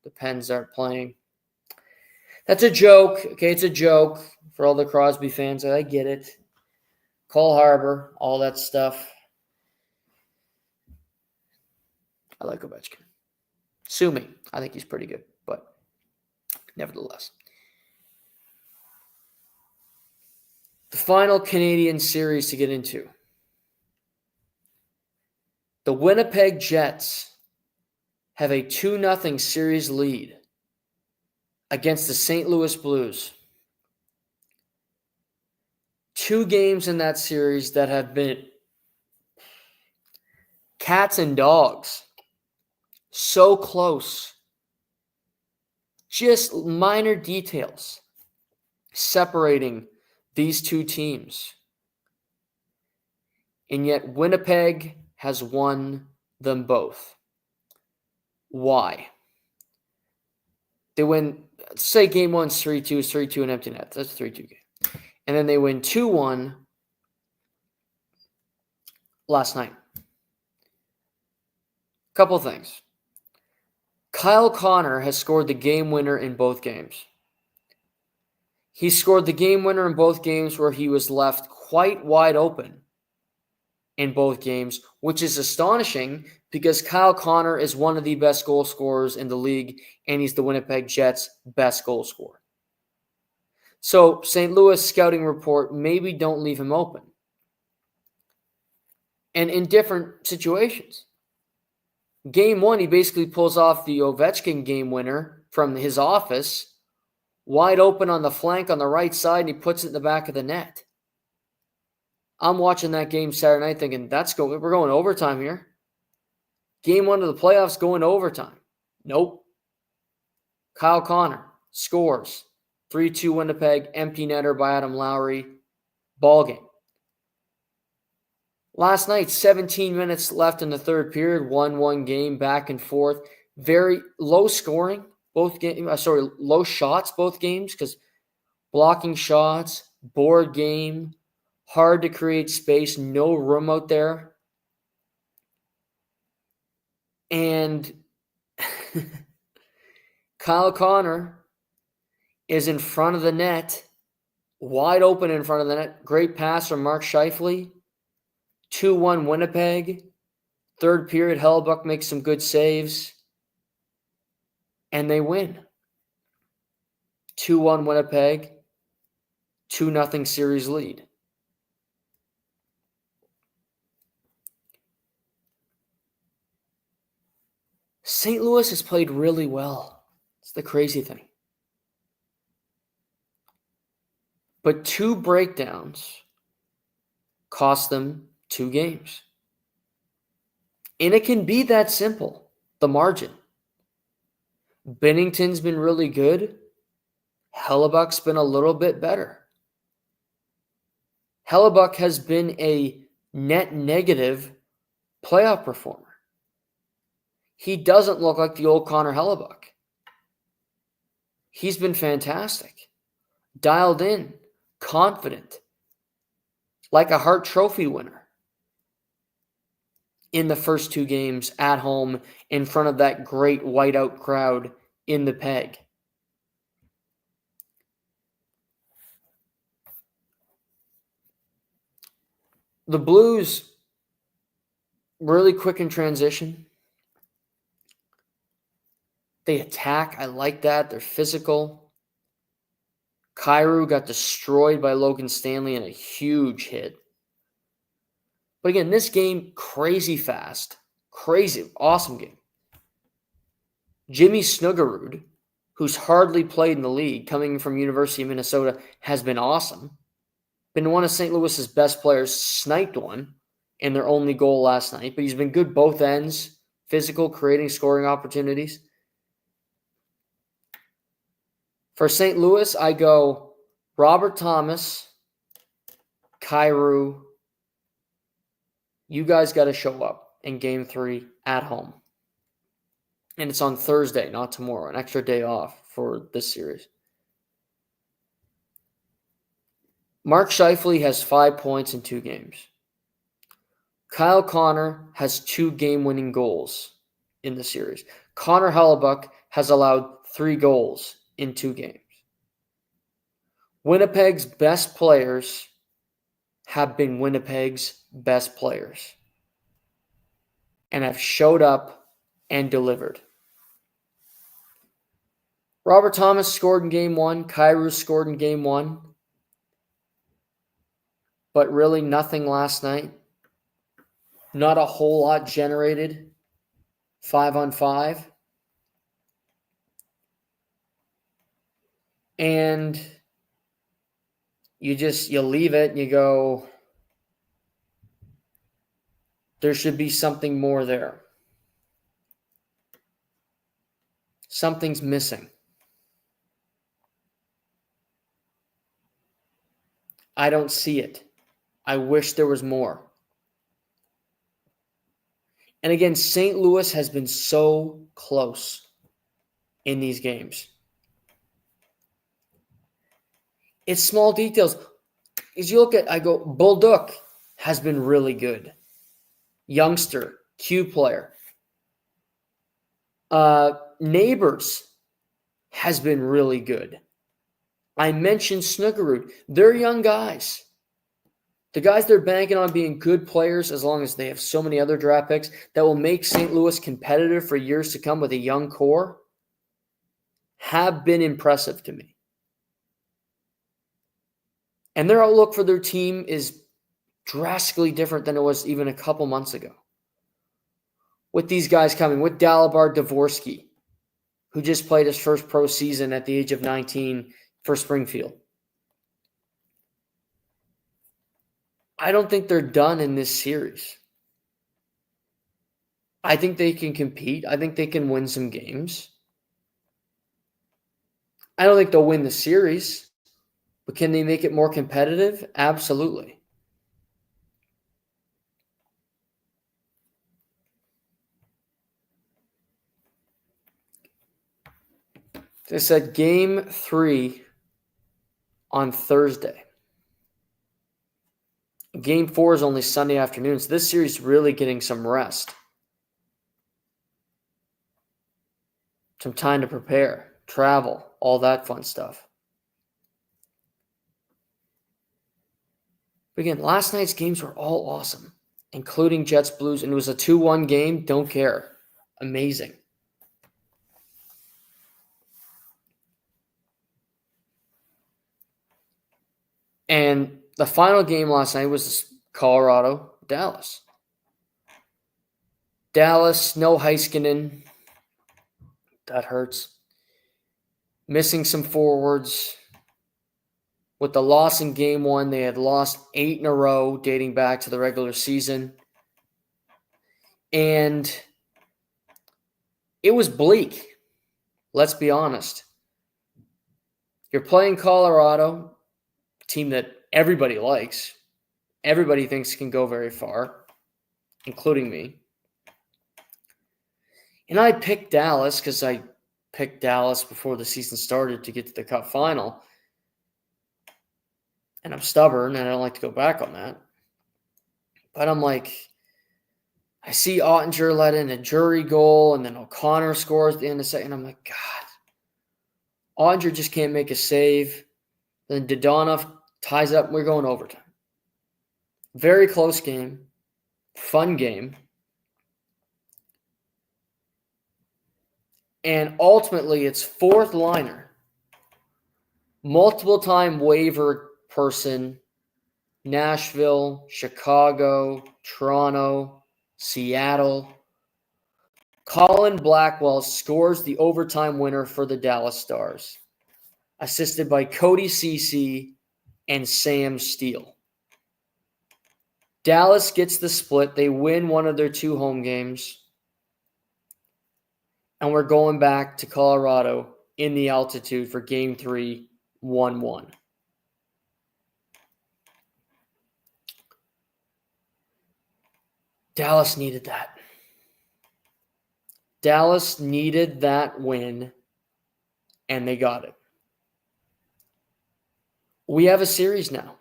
The Pens aren't playing. That's a joke. Okay, it's a joke for all the Crosby fans. I get it. Cole Harbor, all that stuff. I like Ovechkin. Sue me. I think he's pretty good, but nevertheless. The final Canadian series to get into. The Winnipeg Jets have a 2-0 series lead against the St. Louis Blues. 2 games in that series that have been cats and dogs. So close. Just minor details separating these two teams. And yet Winnipeg has won them both. Why? They win, say game 1's 3-2, it's 3-2 in empty net. That's a 3-2 game. And then they win 2-1 last night. Couple things. Kyle Connor has scored the game winner in both games. He scored the game winner in both games where he was left quite wide open in both games, which is astonishing because Kyle Connor is one of the best goal scorers in the league, and he's the Winnipeg Jets' best goal scorer. So St. Louis scouting report, maybe don't leave him open. And in different situations. Game 1, he basically pulls off the Ovechkin game winner from his office, wide open on the flank on the right side, and he puts it in the back of the net. I'm watching that game Saturday night thinking, we're going overtime here. Game 1 of the playoffs going to overtime. Nope. Kyle Connor scores. 3-2 Winnipeg, empty netter by Adam Lowry. Ball game. Last night, 17 minutes left in the third period, 1-1 game, back and forth. Very low scoring, low shots, both games, because blocking shots, board game, hard to create space, no room out there. And Kyle Connor is in front of the net, wide open in front of the net. Great pass from Mark Scheifele. 2-1 Winnipeg. Third period, Hellebuck makes some good saves. And they win. 2-1 Winnipeg. 2-0 series lead. St. Louis has played really well. It's the crazy thing. But 2 breakdowns cost them 2 games. And it can be that simple, the margin. Binnington's been really good. Hellebuck's been a little bit better. Hellebuck has been a net negative playoff performer. He doesn't look like the old Connor Hellebuck. He's been fantastic. Dialed in, confident, like a Hart Trophy winner in the first 2 games at home in front of that great whiteout crowd in the Peg. The Blues, really quick in transition. They attack. I like that. They're physical. Kyrou got destroyed by Logan Stanley in a huge hit. But again, this game, crazy fast. Crazy. Awesome game. Jimmy Snuggerud, who's hardly played in the league, coming from University of Minnesota, has been awesome. Been one of St. Louis's best players, sniped one in their only goal last night, but he's been good both ends, physical, creating scoring opportunities. For St. Louis, I go Robert Thomas, Kyrou. You guys got to show up in Game 3 at home. And it's on Thursday, not tomorrow, an extra day off for this series. Mark Scheifele has 5 points in 2 games. Kyle Connor has 2 game-winning goals in the series. Connor Hellebuck has allowed 3 goals in 2 games. Winnipeg's best players have been Winnipeg's best players and have showed up and delivered. Robert Thomas scored in Game 1. Kyrou scored in Game 1. But really nothing last night. Not a whole lot generated. 5-on-5. And you leave it and you go, there should be something more there. Something's missing. I don't see it. I wish there was more. And again, St. Louis has been so close in these games. It's small details. As you look at, I go, Bolduc has been really good. Youngster, Q player. Neighbors has been really good. I mentioned Snookerud. They're young guys. The guys they're banking on being good players, as long as they have so many other draft picks, that will make St. Louis competitive for years to come with a young core, have been impressive to me. And their outlook for their team is drastically different than it was even a couple months ago. With these guys coming, with Dalibor Dvorsky, who just played his first pro season at the age of 19 for Springfield. I don't think they're done in this series. I think they can compete. I think they can win some games. I don't think they'll win the series, but can they make it more competitive? Absolutely. They said Game 3 on Thursday. Game 4 is only Sunday afternoon, so this series is really getting some rest. Some time to prepare, travel, all that fun stuff. But again, last night's games were all awesome, including Jets Blues, and it was a 2-1 game. Don't care. Amazing. And the final game last night was Colorado-Dallas. Dallas, no Heiskanen. That hurts. Missing some forwards. With the loss in Game 1, they had lost 8 in a row dating back to the regular season. And it was bleak. Let's be honest. You're playing Colorado, a team that everybody likes. Everybody thinks can go very far, including me. And I picked Dallas because I picked Dallas before the season started to get to the Cup final. And I'm stubborn, and I don't like to go back on that. But I'm like, I see Ottinger let in a jury goal, and then O'Connor scores at the end of the second. I'm like, God. Ottinger just can't make a save. Then Dodonov ties up, and we're going overtime. Very close game. Fun game. And ultimately, it's fourth liner. Multiple-time waiver person. Nashville, Chicago, Toronto, Seattle. Colin Blackwell scores the overtime winner for the Dallas Stars, assisted by Cody Ceci and Sam Steele. Dallas gets the split. They win one of their 2 home games. And we're going back to Colorado in the altitude for Game 3, 1-1. Dallas needed that. Dallas needed that win, and they got it. We have a series now.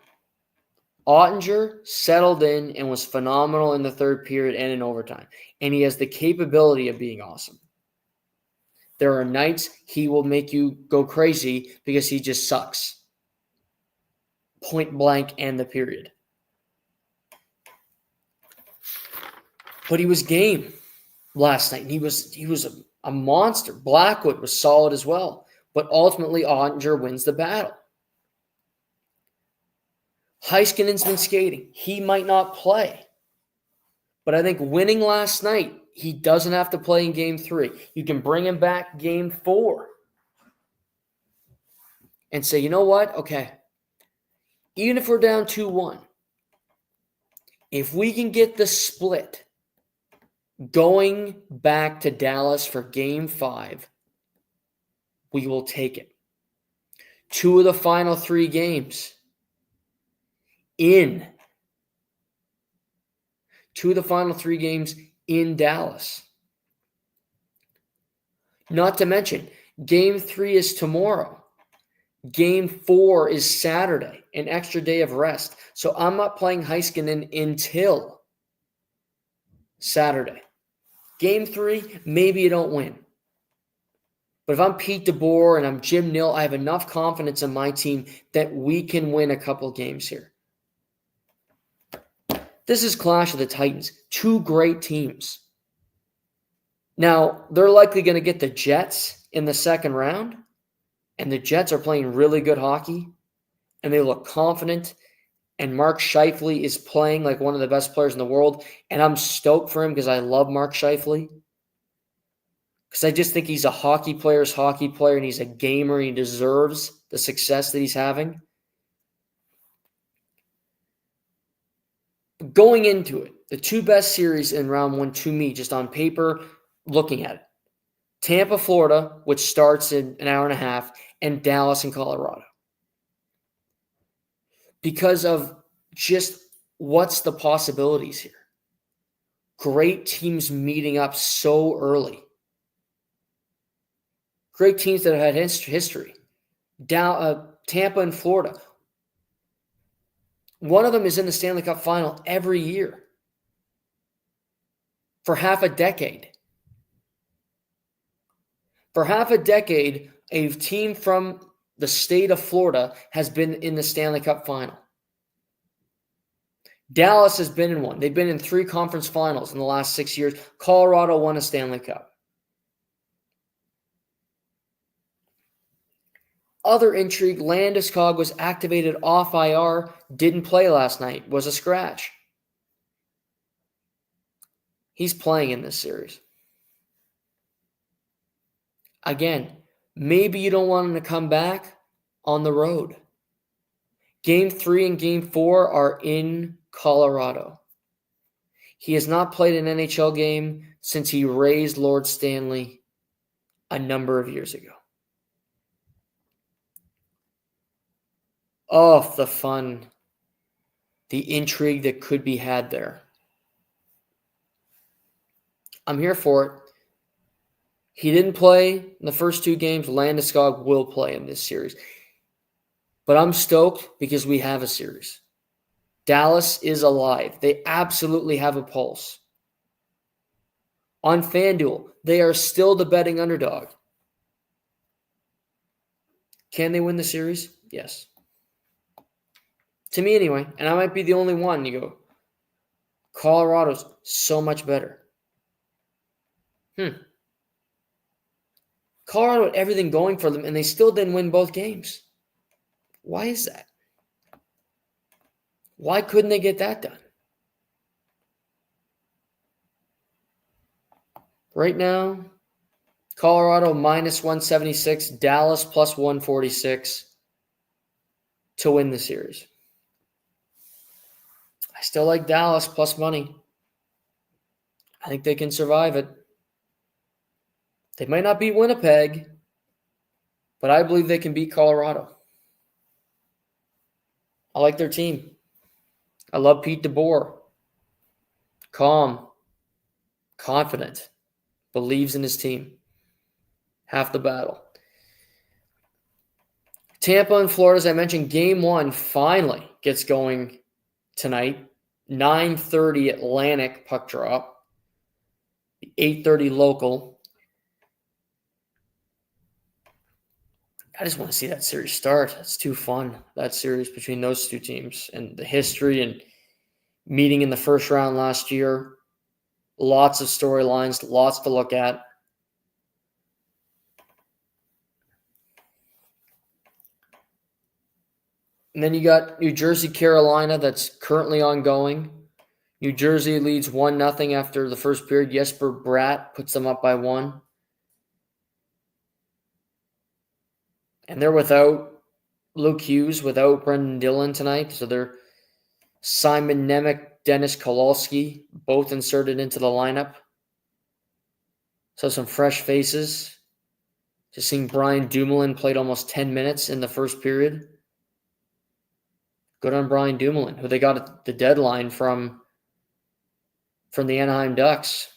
Ottinger settled in and was phenomenal in the third period and in overtime, and he has the capability of being awesome. There are nights he will make you go crazy because he just sucks. Point blank and the period. But he was game last night. And he was a monster. Blackwood was solid as well. But ultimately, Ottinger wins the battle. Heiskanen's been skating. He might not play. But I think winning last night, he doesn't have to play in Game 3. You can bring him back Game 4. and say, you know what? Okay, even if we're down 2-1, if we can get the split going back to Dallas for Game 5, we will take it. 2 of the final 3 games in. 2 of the final 3 games in Dallas. Not to mention, Game 3 is tomorrow. Game 4 is Saturday, an extra day of rest. So I'm not playing Heiskanen until Saturday. Game 3, maybe you don't win. But if I'm Pete DeBoer and I'm Jim Nill, I have enough confidence in my team that we can win a couple games here. This is Clash of the Titans. 2 great teams. Now, they're likely going to get the Jets in the second round, and the Jets are playing really good hockey, and they look confident, and Mark Scheifele is playing like one of the best players in the world, and I'm stoked for him because I love Mark Scheifele, because I just think he's a hockey player's hockey player, and he's a gamer, and he deserves the success that he's having. Going into it, the 2 best series in round 1 to me, just on paper, looking at it. Tampa, Florida, which starts in an hour and a half, and Dallas and Colorado. Because of just what's the possibilities here. Great teams meeting up so early. Great teams that have had history. Tampa and Florida. One of them is in the Stanley Cup final every year for half a decade. For half a decade, a team from the state of Florida has been in the Stanley Cup final. Dallas has been in one. They've been in 3 conference finals in the last 6 years. Colorado won a Stanley Cup. Other intrigue, Landeskog was activated off IR, didn't play last night, was a scratch. He's playing in this series. Again, maybe you don't want him to come back on the road. Game 3 and Game 4 are in Colorado. He has not played an NHL game since he raised Lord Stanley a number of years ago. Oh, the fun, the intrigue that could be had there. I'm here for it. He didn't play in the first 2 games. Landeskog will play in this series. But I'm stoked because we have a series. Dallas is alive. They absolutely have a pulse. On FanDuel, they are still the betting underdog. Can they win the series? Yes. To me anyway, and I might be the only one. You go, Colorado's so much better. Colorado had everything going for them, and they still didn't win both games. Why is that? Why couldn't they get that done? Right now, Colorado minus 176, Dallas plus 146 to win the series. I still like Dallas plus money. I think they can survive it. They might not beat Winnipeg, but I believe they can beat Colorado. I like their team. I love Pete DeBoer. Calm, confident, believes in his team. Half the battle. Tampa and Florida, as I mentioned, Game 1 finally gets going tonight. 9:30 Atlantic puck drop. 8:30 local. I just want to see that series start. It's too fun, that series between those 2 teams and the history and meeting in the first round last year. Lots of storylines, lots to look at. And then you got New Jersey, Carolina, that's currently ongoing. New Jersey leads 1-0 after the first period. Jesper Bratt puts them up by 1. And they're without Luke Hughes without Brendan Dillon tonight. So they're Simon Nemec, Dennis Kowalski, both inserted into the lineup. So some fresh faces. Just seeing Brian Dumoulin played almost 10 minutes in the first period. Good on Brian Dumoulin, who they got at the deadline from the Anaheim Ducks,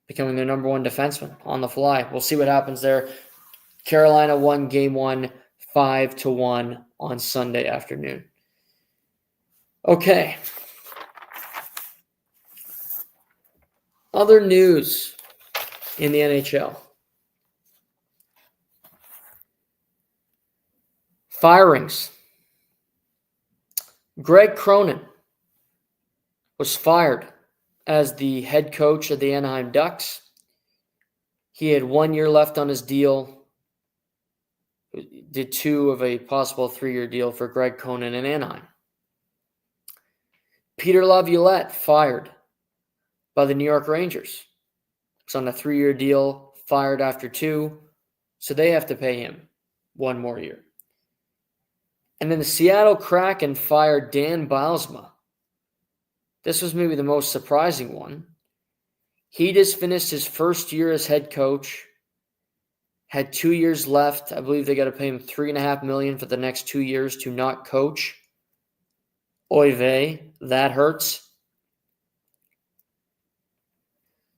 becoming their number one defenseman on the fly. We'll see what happens there. Carolina won Game 1 5-1 on Sunday afternoon. Okay. Other news in the NHL. Firings. Greg Cronin was fired as the head coach of the Anaheim Ducks. He had 1 year left on his deal. Did 2 of a possible 3-year deal for Greg Cronin in Anaheim. Peter Laviolette fired by the New York Rangers. He's on a 3-year deal, fired after 2, so they have to pay him 1 more year. And then the Seattle Kraken fired Dan Bylsma. This was maybe the most surprising one. He just finished his first year as head coach, had 2 years left. I believe they got to pay him $3.5 million for the next 2 years to not coach. Oy vey, that hurts.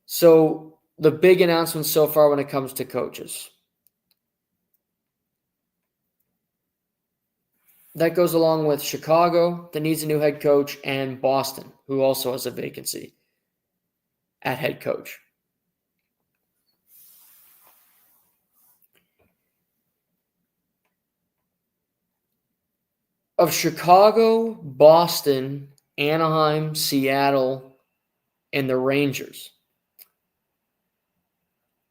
So the big announcement so far when it comes to coaches. That goes along with Chicago, that needs a new head coach, and Boston, who also has a vacancy at head coach. Of Chicago, Boston, Anaheim, Seattle, and the Rangers,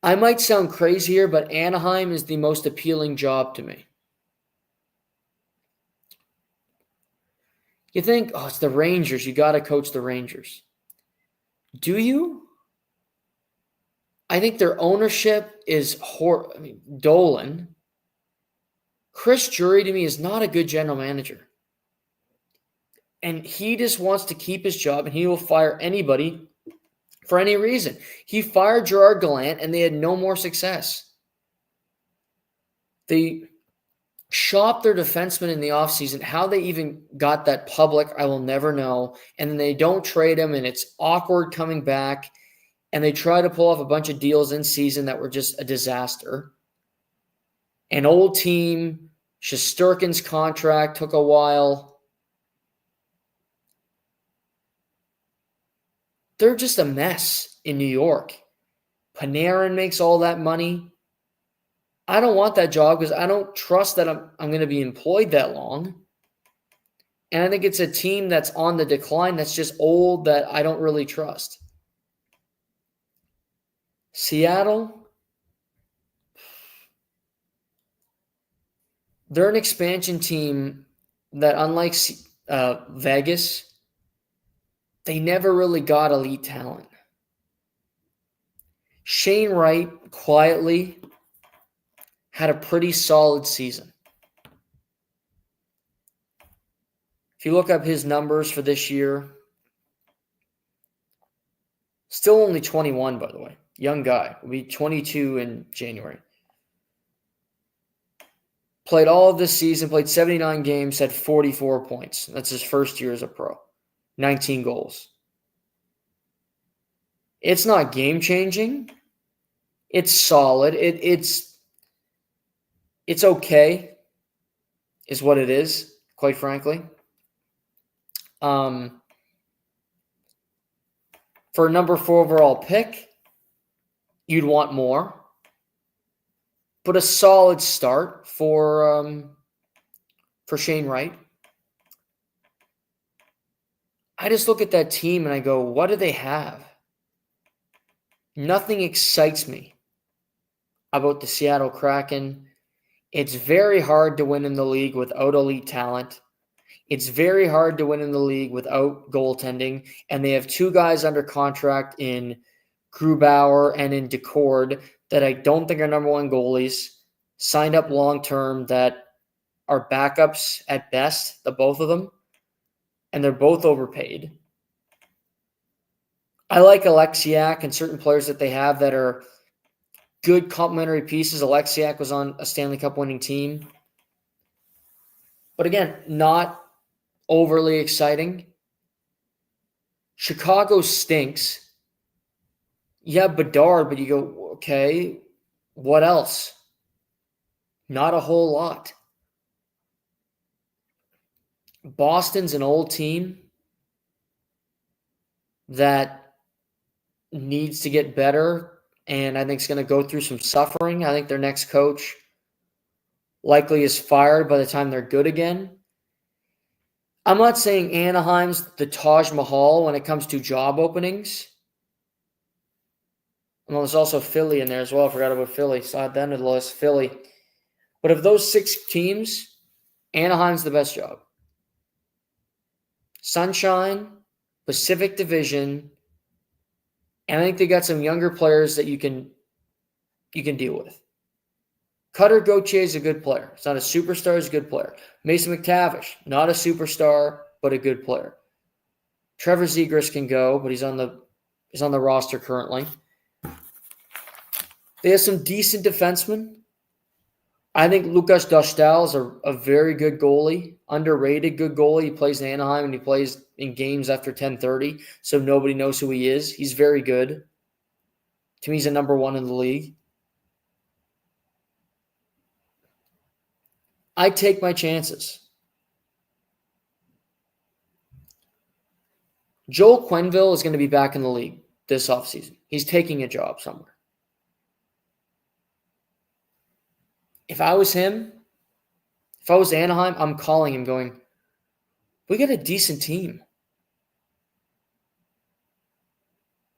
I might sound crazy here, but Anaheim is the most appealing job to me. You think, oh, it's the Rangers. You got to coach the Rangers. Do you? I think their ownership is Dolan. Chris Drury, to me, is not a good general manager. And he just wants to keep his job, and he will fire anybody for any reason. He fired Gerard Gallant, and they had no more success. They shopped their defenseman in the offseason. How they even got that public, I will never know. And then they don't trade him, and it's awkward coming back. And they try to pull off a bunch of deals in season that were just a disaster. An old team, Shesterkin's contract took a while. They're just a mess in New York. Panarin makes all that money. I don't want that job because I don't trust that I'm going to be employed that long. And I think it's a team that's on the decline, that's just old, that I don't really trust. Seattle, they're an expansion team that, unlike Vegas, they never really got elite talent. Shane Wright quietly had a pretty solid season. If you look up his numbers for this year, still only 21, by the way. Young guy. Will be 22 in January. Played all of this season, played 79 games, had 44 points. That's his first year as a pro. 19 goals. It's not game-changing. It's solid. It's okay, is what it is, quite frankly. For a number 4 overall pick, you'd want more. But a solid start for Shane Wright. I just look at that team and I go, what do they have? Nothing excites me about the Seattle Kraken. It's very hard to win in the league without elite talent. It's very hard to win in the league without goaltending. And they have 2 guys under contract in Grubauer and in Decord that I don't think are number 1 goalies, signed up long-term, that are backups at best, the both of them, and they're both overpaid. I like Alexiak and certain players that they have that are good complementary pieces. Alexiak was on a Stanley Cup winning team. But again, not overly exciting. Chicago stinks. Yeah, Bedard, but you go, okay, what else? Not a whole lot. Boston's an old team that needs to get better, and I think it's going to go through some suffering. I think their next coach likely is fired by the time they're good again. I'm not saying Anaheim's the Taj Mahal when it comes to job openings. Well, there's also Philly in there as well. I forgot about Philly. So at the end of the list, Philly. But of those 6 teams, Anaheim's the best job. Sunshine, Pacific Division, and I think they got some younger players that you can deal with. Cutter Gauthier is a good player. He's not a superstar, he's a good player. Mason McTavish, not a superstar, but a good player. Trevor Zegras can go, but he's on the roster currently. They have some decent defensemen. I think Lukas Dostal is a very good goalie, underrated good goalie. He plays in Anaheim and he plays in games after 10:30, so nobody knows who he is. He's very good. To me, he's a number 1 in the league. I take my chances. Joel Quenneville is going to be back in the league this offseason. He's taking a job somewhere. If I was him, if I was Anaheim, I'm calling him going, we got a decent team.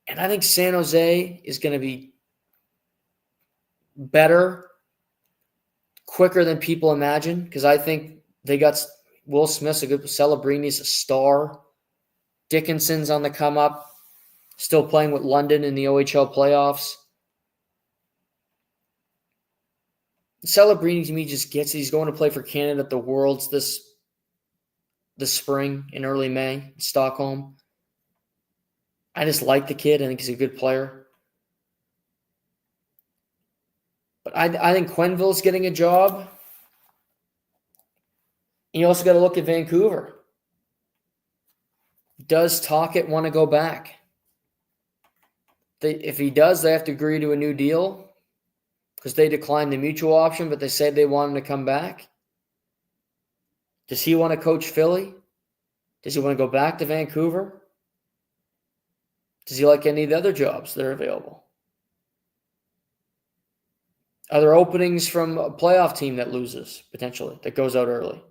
And I think San Jose is going to be better, quicker than people imagine, because I think they got Will Smith's a good, Celebrini's a star. Dickinson's on the come up, still playing with London in the OHL playoffs. Celebrini to me just gets it. He's going to play for Canada at the Worlds this spring in early May in Stockholm. I just like the kid. I think he's a good player. But I think Quenneville's getting a job. And you also got to look at Vancouver. Does Tocchet want to go back? If he does, they have to agree to a new deal because they declined the mutual option, but they said they want him to come back. Does he want to coach Philly? Does he want to go back to Vancouver? Does he like any of the other jobs that are available? Are there openings from a playoff team that loses, potentially, that goes out early?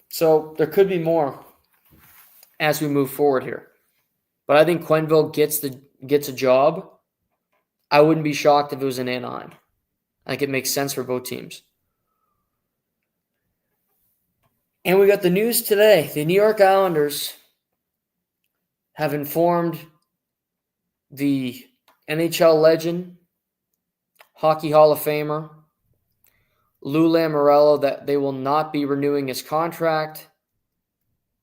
So there could be more as we move forward here. But I think Quenneville gets a job. I wouldn't be shocked if it was in Anaheim. I think it makes sense for both teams. And we got the news today. The New York Islanders have informed the NHL legend, Hockey Hall of Famer, Lou Lamoriello, that they will not be renewing his contract,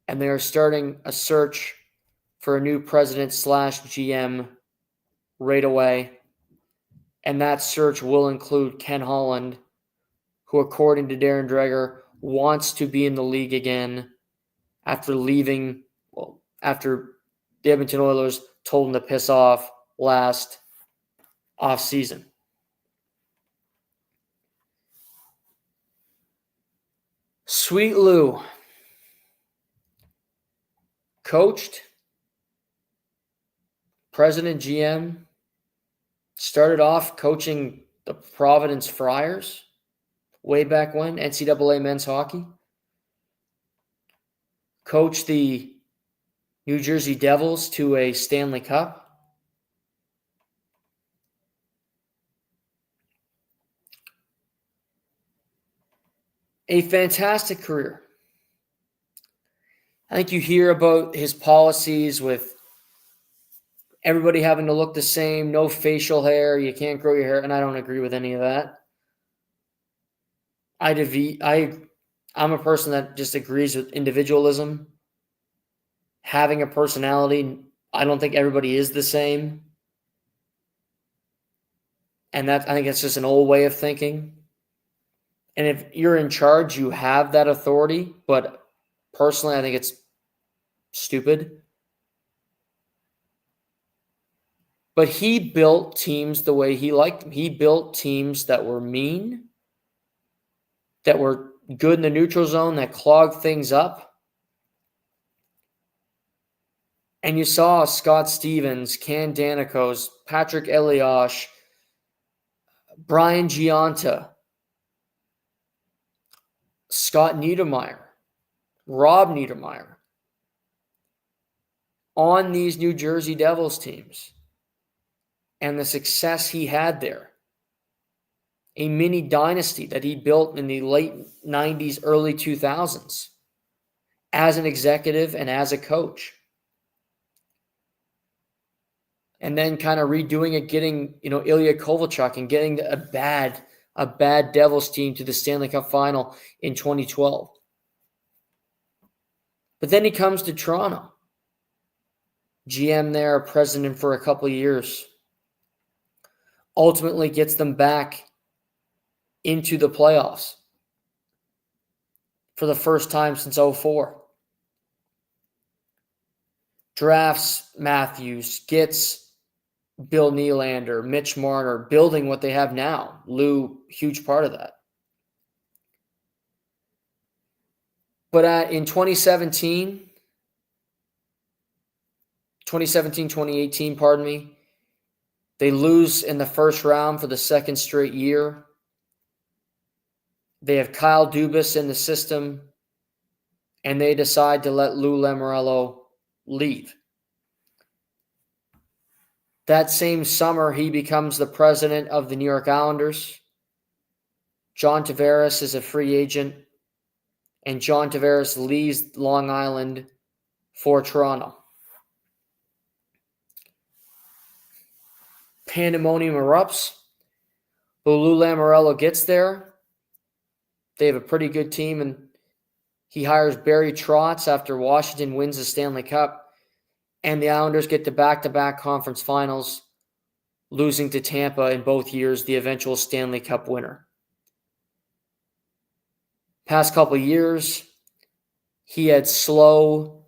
and they are starting a search for a new president/GM right away. And that search will include Ken Holland, who, according to Darren Dreger, wants to be in the league again after after the Edmonton Oilers told him to piss off last offseason. Sweet Lou coached, president, GM, started off coaching the Providence Friars way back when, NCAA men's hockey. Coached the New Jersey Devils to a Stanley Cup. A fantastic career. I think you hear about his policies with everybody having to look the same, no facial hair, you can't grow your hair, and I don't agree with any of that. I'm a person that just agrees with individualism. Having a personality, I don't think everybody is the same. And I think that's just an old way of thinking. And if you're in charge, you have that authority. But personally, I think it's stupid. But he built teams the way he liked them. He built teams that were mean, that were good in the neutral zone, that clogged things up. And you saw Scott Stevens, Ken Danikos, Patrick Eliash, Brian Giunta, Scott Niedermayer, Rob Niedermayer on these New Jersey Devils teams. And the success he had there. A mini dynasty that he built in the late 90s, early 2000s as an executive and as a coach. And then kind of redoing it, getting, Ilya Kovalchuk and getting a bad Devils team to the Stanley Cup final in 2012. But then he comes to Toronto. GM there, president for a couple of years. Ultimately gets them back into the playoffs for the first time since 2004. Drafts Matthews, gets Bill Nylander, Mitch Marner, building what they have now. Lou, huge part of that. But in 2017, 2018, they lose in the first round for the second straight year. They have Kyle Dubas in the system, and they decide to let Lou Lamoriello leave. That same summer, he becomes the president of the New York Islanders. John Tavares is a free agent, and John Tavares leaves Long Island for Toronto. Pandemonium erupts. But Lou Lamoriello gets there. They have a pretty good team, and he hires Barry Trotz after Washington wins the Stanley Cup, and the Islanders get to back-to-back conference finals, losing to Tampa in both years, the eventual Stanley Cup winner. Past couple of years, he had slow,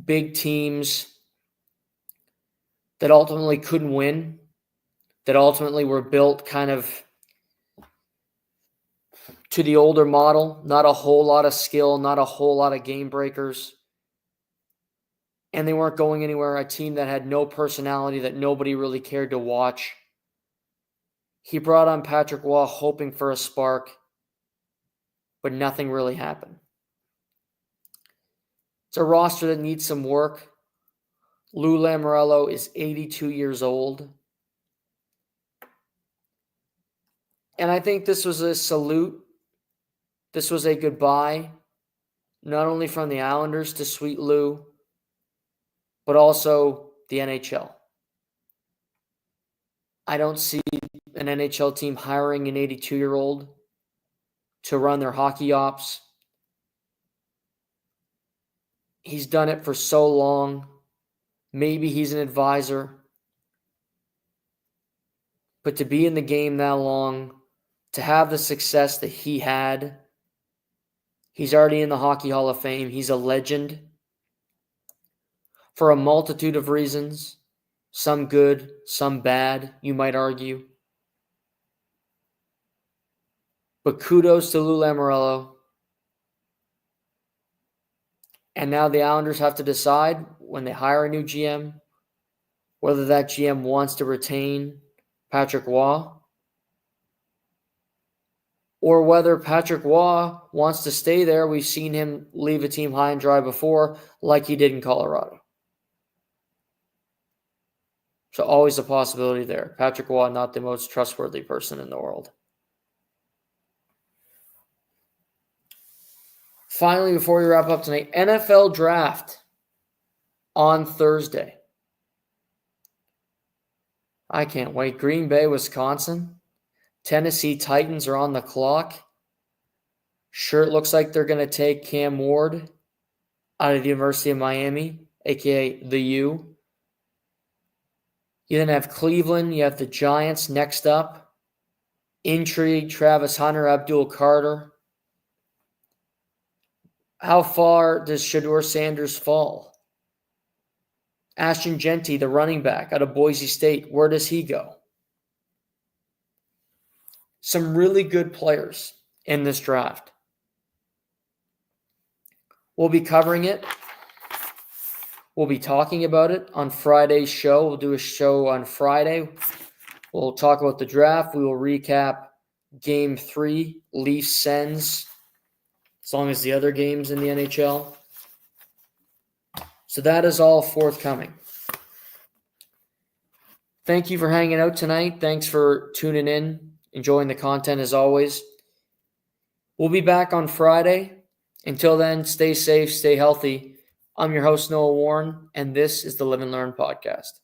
big teams that ultimately couldn't win, that ultimately were built kind of to the older model, not a whole lot of skill, not a whole lot of game breakers. And they weren't going anywhere. A team that had no personality, that nobody really cared to watch. He brought on Patrick Waugh hoping for a spark, but nothing really happened. It's a roster that needs some work. Lou Lamoriello is 82 years old. And I think this was a salute. This was a goodbye, not only from the Islanders to Sweet Lou, but also the NHL. I don't see an NHL team hiring an 82-year-old to run their hockey ops. He's done it for so long. Maybe he's an advisor. But to be in the game that long, to have the success that he had, he's already in the Hockey Hall of Fame. He's a legend for a multitude of reasons. Some good, some bad, you might argue. But kudos to Lou Lamoriello. And now the Islanders have to decide when they hire a new GM whether that GM wants to retain Patrick Waugh or whether Patrick Waugh wants to stay there. We've seen him leave a team high and dry before, like he did in Colorado. So always a possibility there. Patrick Waugh, not the most trustworthy person in the world. Finally, before we wrap up tonight, NFL Draft on Thursday. I can't wait. Green Bay, Wisconsin. Tennessee Titans are on the clock. Sure, it looks like they're going to take Cam Ward out of the University of Miami, a.k.a. the U. You then have Cleveland. You have the Giants next up. Intrigue, Travis Hunter, Abdul Carter. How far does Shedeur Sanders fall? Ashton Genty, the running back out of Boise State, where does he go? Some really good players in this draft. We'll be covering it. We'll be talking about it on Friday's show. We'll do a show on Friday. We'll talk about the draft. We will recap Game 3, Leafs Sens, as long as the other games in the NHL. So that is all forthcoming. Thank you for hanging out tonight. Thanks for tuning in, enjoying the content as always. We'll be back on Friday. Until then, stay safe, stay healthy. I'm your host, Noah Warren, and this is the Live and Learn podcast.